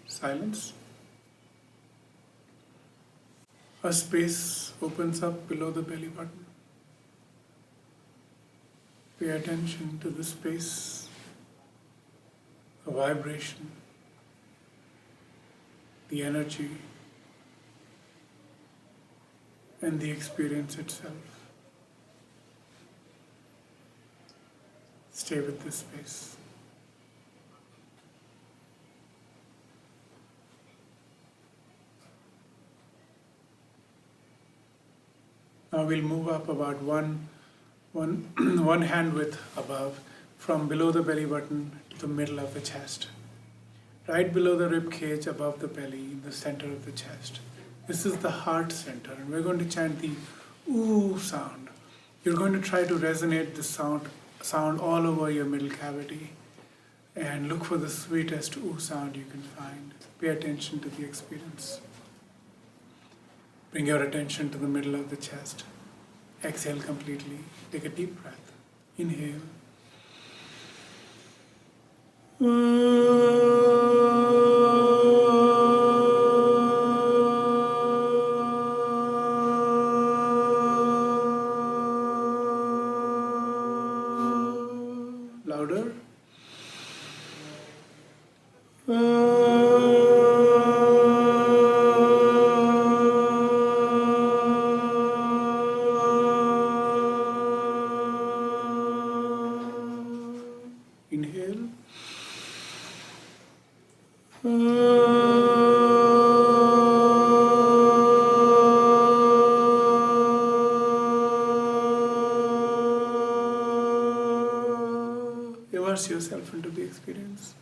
Silence. A space opens up below the belly button. Pay attention to the space, the vibration, the energy, and the experience itself. Stay with this space. Now we'll move up about one hand width above, from below the belly button to the middle of the chest. Right below the rib cage, above the belly, in the center of the chest. This is the heart center, and we're going to chant the ooh sound. You're going to try to resonate the sound all over your middle cavity, and look for the sweetest ooh sound you can find. Pay attention to the experience. Bring your attention to the middle of the chest. Exhale completely. Take a deep breath. Inhale. Louder. Inhale. Immerse yourself into the experience.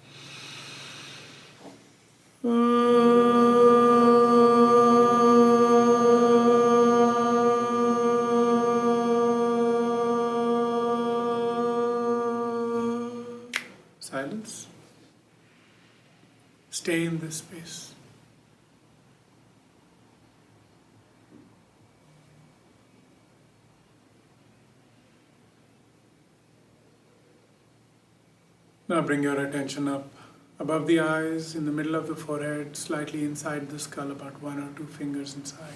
Silence. Stay in this space. Now bring your attention up above the eyes, in the middle of the forehead, slightly inside the skull, about 1 or 2 fingers inside.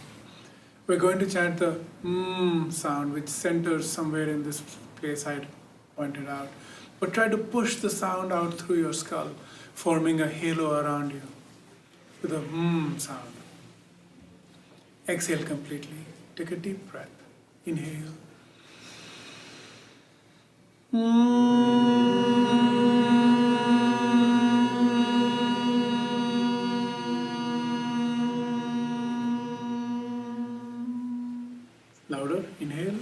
We're going to chant the sound, which centers somewhere in this place I pointed out. But try to push the sound out through your skull, forming a halo around you with a sound. Exhale completely. Take a deep breath. Inhale. Louder. Inhale.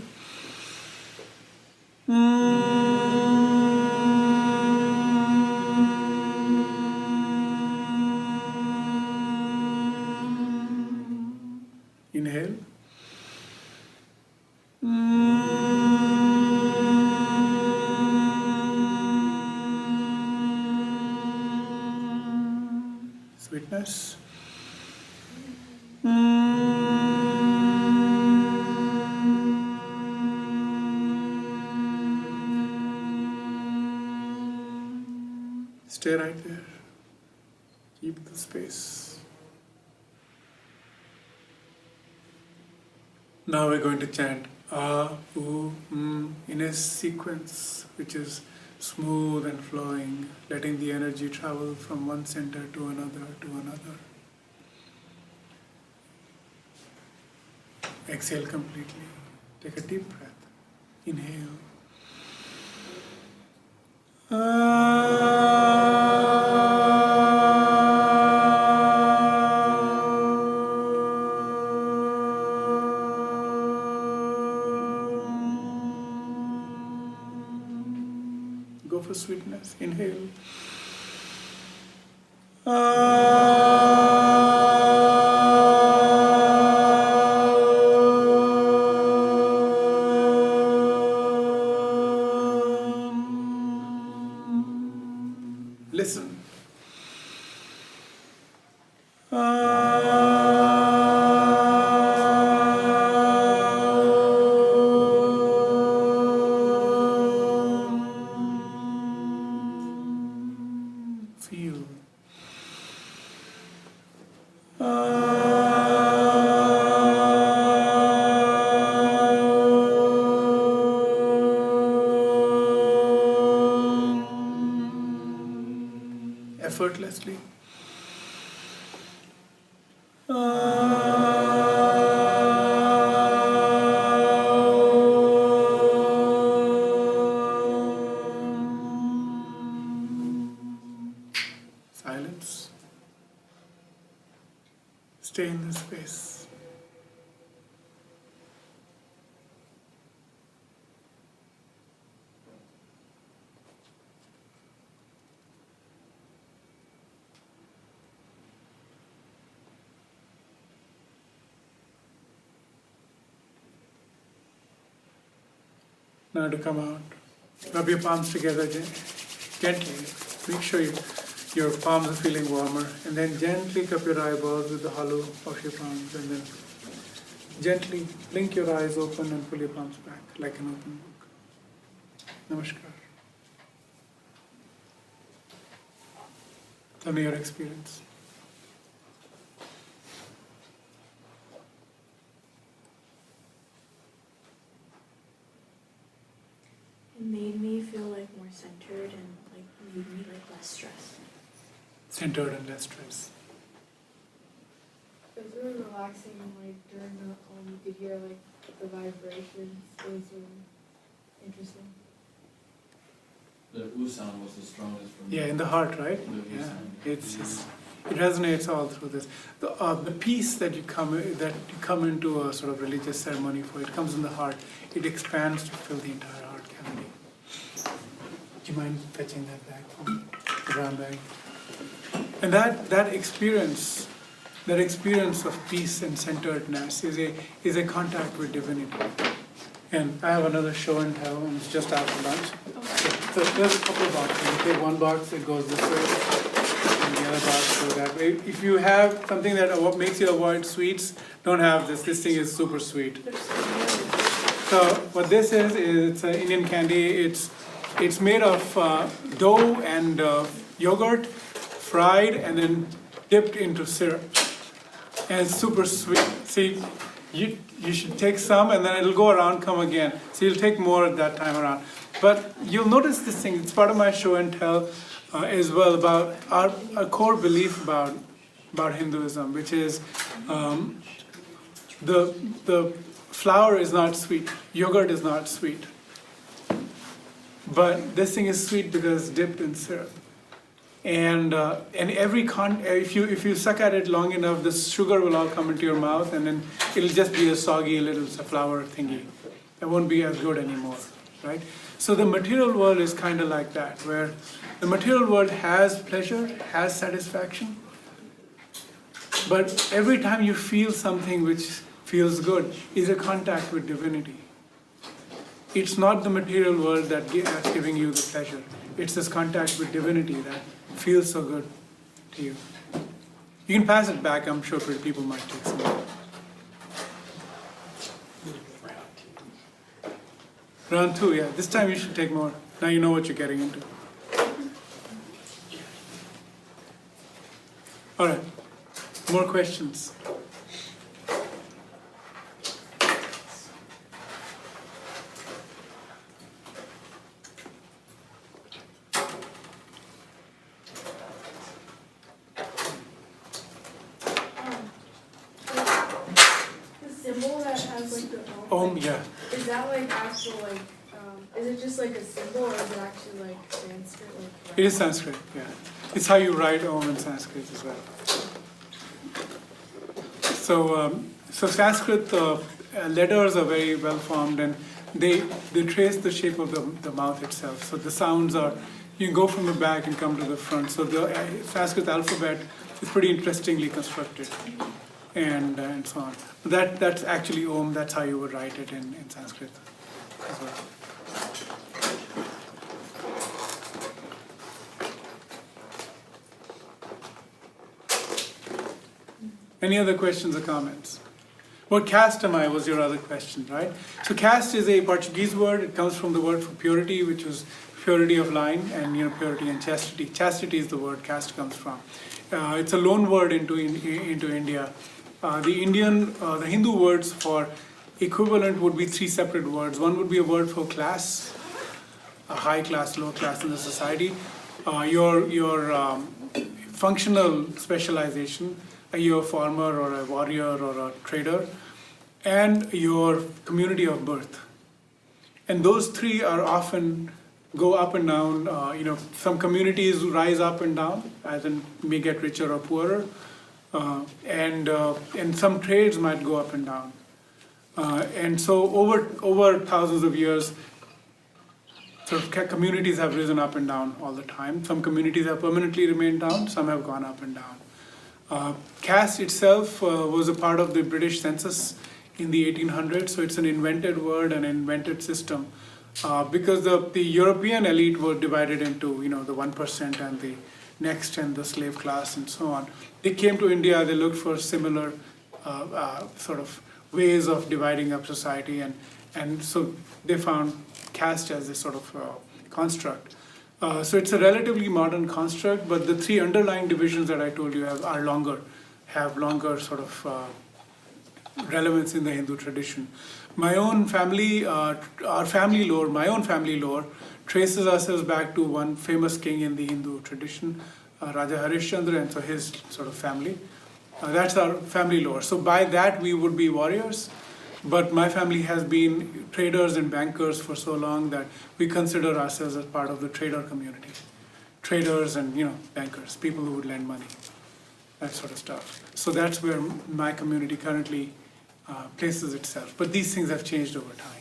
Inhale. Sweetness. Stay right there. Keep the space. Now we're going to chant in a sequence which is smooth and flowing, letting the energy travel from one center to another to another. Exhale completely. Take a deep breath. Inhale. Go for sweetness. Inhale. Listen. Feel. Effortlessly. Silence. Stay in this space. Now to come out, rub your palms together gently. Make sure your palms are feeling warmer, and then gently cup your eyeballs with the hollow of your palms, and then gently blink your eyes open and pull your palms back like an open book. Namaskar. Tell me your experience. It made me feel like more centered and you'd need like less stress. Centered and less stress. It was really relaxing and like during the you could hear like the vibrations. It was really interesting. The ooh sound was the strongest for me. Yeah, in the heart, right? The ooh Yeah, sound. it resonates all through this. The peace that you come into a sort of religious ceremony for, it comes in the heart. It expands to fill the entire heart cavity. Do you mind fetching that back from me? The brown bag? And that experience of peace and centeredness is a contact with divinity. And I have another show and tell, and it's just after lunch. So there's a couple of boxes. You take one box, it goes this way, and the other box goes that way. If you have something that makes you avoid sweets, don't have this. This thing is super sweet. So what this is it's an Indian candy. It's made of dough and yogurt, fried and then dipped into syrup. And it's super sweet. See, you should take some and then it'll go around, come again. So you'll take more at that time around. But you'll notice this thing, it's part of my show and tell as well about our core belief about Hinduism, which is the flour is not sweet, yogurt is not sweet. But this thing is sweet because it's dipped in syrup. And if you suck at it long enough, the sugar will all come into your mouth, and then it'll just be a soggy little flour thingy. It won't be as good anymore, right? So the material world is kind of like that, where the material world has pleasure, has satisfaction, but every time you feel something which feels good is a contact with divinity. It's not the material world that's giving you the pleasure. It's this contact with divinity that feels so good to you. You can pass it back, I'm sure people might take some. Round two, yeah. This time you should take more. Now you know what you're getting into. All right, more questions? Symbol that has like the Om, yeah. Is that like actual like is it just like a symbol or is it actually like Sanskrit like? It is Sanskrit, yeah. It's how you write Om in Sanskrit as well. So Sanskrit letters are very well formed, and they trace the shape of the mouth itself. So the sounds are, you can go from the back and come to the front. So the Sanskrit alphabet is pretty interestingly constructed, and so on. That's actually Om. That's how you would write it in Sanskrit as well. Any other questions or comments? What caste am I was your other question, right? So caste is a Portuguese word. It comes from the word for purity, which was purity of line, and purity and chastity. Chastity is the word caste comes from. It's a loan word into India. The Hindu words for equivalent would be three separate words. One would be a word for class, a high class, low class in the society. Your functional specialization, you're a farmer or a warrior or a trader, and your community of birth. And those three are often go up and down. Some communities rise up and down, as in may get richer or poorer, and some trades might go up and down. And so over thousands of years, sort of communities have risen up and down all the time. Some communities have permanently remained down, some have gone up and down. Caste itself was a part of the British census in the 1800s, so it's an invented word, an invented system. Because the European elite were divided into, the 1% and the next and the slave class and so on. They came to India, they looked for similar sort of ways of dividing up society, and so they found caste as a sort of construct. So it's a relatively modern construct, but the three underlying divisions that I told you have longer sort of relevance in the Hindu tradition. My own family lore traces ourselves back to one famous king in the Hindu tradition, Raja Harishchandra, and so his sort of family. That's our family lore. So by that we would be warriors, but my family has been traders and bankers for so long that we consider ourselves as part of the trader community. Traders and bankers, people who would lend money, that sort of stuff. So that's where my community currently places itself. But these things have changed over time.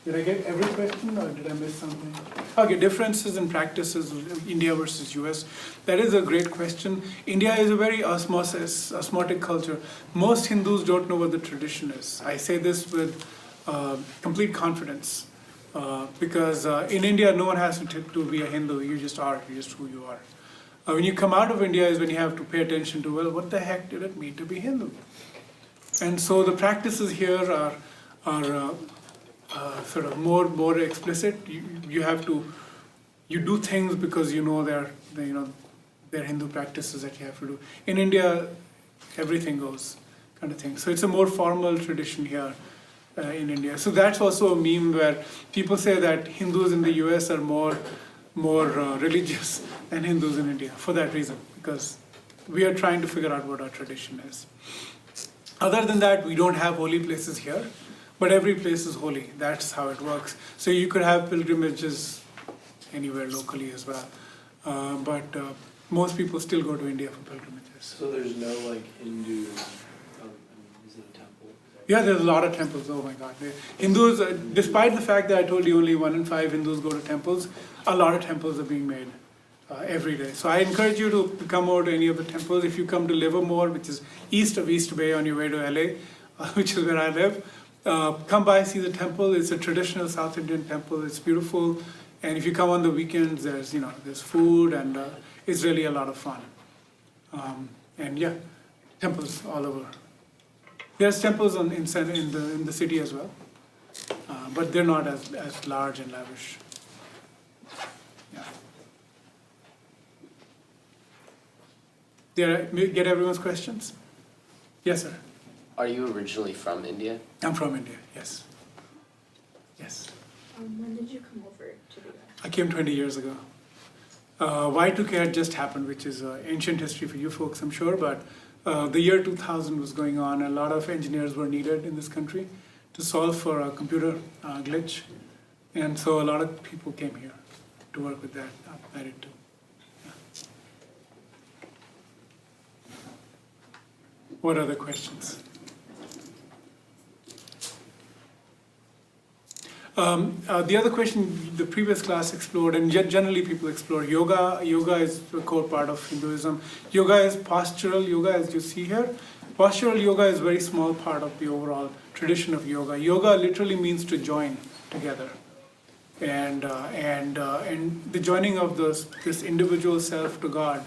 Did I get every question or did I miss something? Okay, differences in practices of India versus US. That is a great question. India is a very osmotic culture. Most Hindus don't know what the tradition is. I say this with complete confidence because in India no one has to be a Hindu. You just are, you're just who you are. When you come out of India is when you have to pay attention to, well, what the heck did it mean to be Hindu? And so the practices here are sort of more explicit. You do things because they're Hindu practices that you have to do. In India, everything goes, kind of thing. So it's a more formal tradition here in India. So that's also a meme where people say that Hindus in the US are more religious than Hindus in India for that reason, because we are trying to figure out what our tradition is. Other than that, we don't have holy places here. But every place is holy. That's how it works. So you could have pilgrimages anywhere locally as well. But most people still go to India for pilgrimages. So there's no Hindu, is it a temple? Yeah, there's a lot of temples. Oh my God. Hindus, despite the fact that I told you only 1 in 5 Hindus go to temples, a lot of temples are being made every day. So I encourage you to come over to any of the temples. If you come to Livermore, which is east of East Bay on your way to LA, which is where I live, come by, see the temple. It's a traditional South Indian temple. It's beautiful, and if you come on the weekends, there's food, and it's really a lot of fun. And yeah, temples all over. There's temples in the city as well, but they're not as large and lavish. Yeah. Did I get everyone's questions? Yes, sir. Are you originally from India? I'm from India, yes. Yes. When did you come over to the US? I came 20 years ago. Y2K had just happened, which is ancient history for you folks, I'm sure, but the year 2000 was going on. A lot of engineers were needed in this country to solve for a computer glitch. And so a lot of people came here to work with that. I did too. Yeah. What other questions? The other question the previous class explored, and generally people explore yoga. Yoga is a core part of Hinduism. Yoga is postural yoga, as you see here. Postural yoga is a very small part of the overall tradition of yoga. Yoga literally means to join together. And the joining of this individual self to God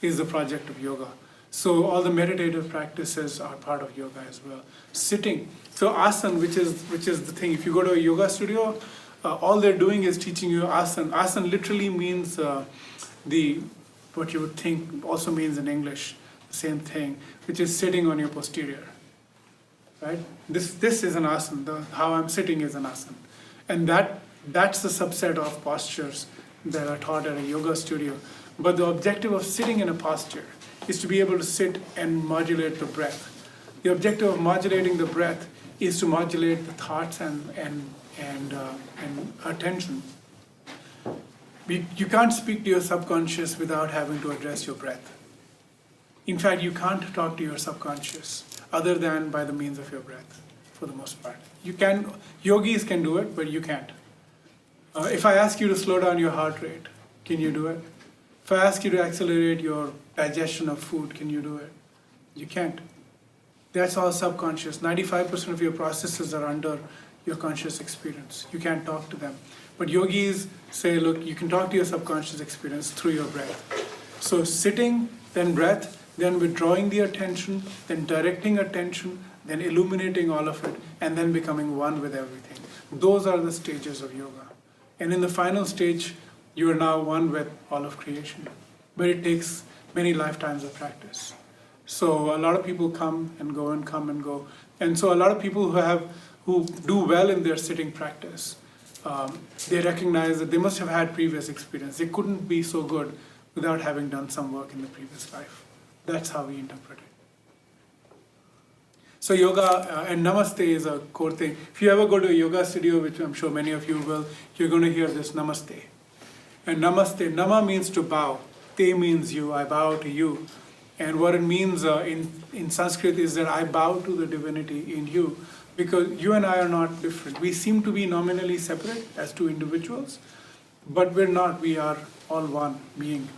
is the project of yoga. So all the meditative practices are part of yoga as well. Sitting. So asana, which is the thing. If you go to a yoga studio, all they're doing is teaching you asana. Asana literally means what you would think also means in English, the same thing, which is sitting on your posterior. Right? This is an asana. How I'm sitting is an asana. And that's the subset of postures that are taught at a yoga studio. But the objective of sitting in a posture is to be able to sit and modulate the breath. The objective of modulating the breath is to modulate the thoughts and attention. You can't speak to your subconscious without having to address your breath. In fact, you can't talk to your subconscious other than by the means of your breath, for the most part. Yogis can do it, but you can't. If I ask you to slow down your heart rate, can you do it? If I ask you to accelerate your digestion of food, can you do it? You can't. That's all subconscious. 95% of your processes are under your conscious experience. You can't talk to them. But yogis say, look, you can talk to your subconscious experience through your breath. So sitting, then breath, then withdrawing the attention, then directing attention, then illuminating all of it, and then becoming one with everything. Those are the stages of yoga. And in the final stage, you are now one with all of creation. But it takes many lifetimes of practice. So a lot of people come and go and come and go. And so a lot of people who do well in their sitting practice, they recognize that they must have had previous experience. They couldn't be so good without having done some work in the previous life. That's how we interpret it. So yoga and namaste is a core thing. If you ever go to a yoga studio, which I'm sure many of you will, you're going to hear this namaste. And namaste, nama means to bow, te means you, I bow to you. And what it means in Sanskrit is that I bow to the divinity in you, because you and I are not different. We seem to be nominally separate as two individuals, but we're not. We are all one being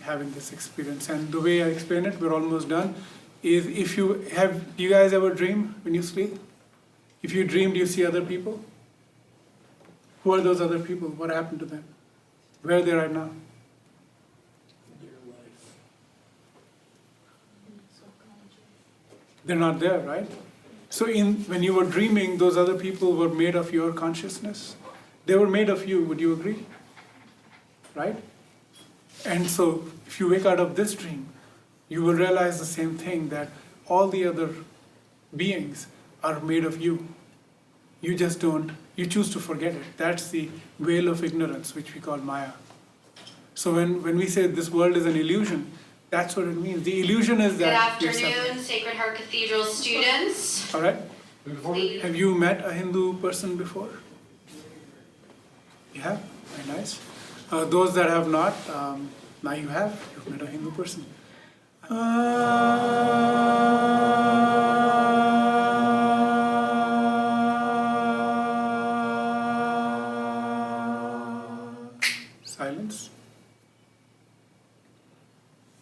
having this experience. And the way I explain it, we're almost done, is if you have, do you guys ever dream when you sleep? If you dream, do you see other people? Who are those other people? What happened to them? Where are they right now? Your life. They're not there, right? So when you were dreaming, those other people were made of your consciousness. They were made of you, would you agree? Right? And so if you wake out of this dream, you will realize the same thing, that all the other beings are made of you. You just don't, you choose to forget it. That's the veil of ignorance, which we call Maya. So when we say this world is an illusion, that's what it means. The illusion is that Good afternoon, Sacred Heart Cathedral students. All right. Have you met a Hindu person before? You have? Very nice. Those that have not, now you have. You've met a Hindu person.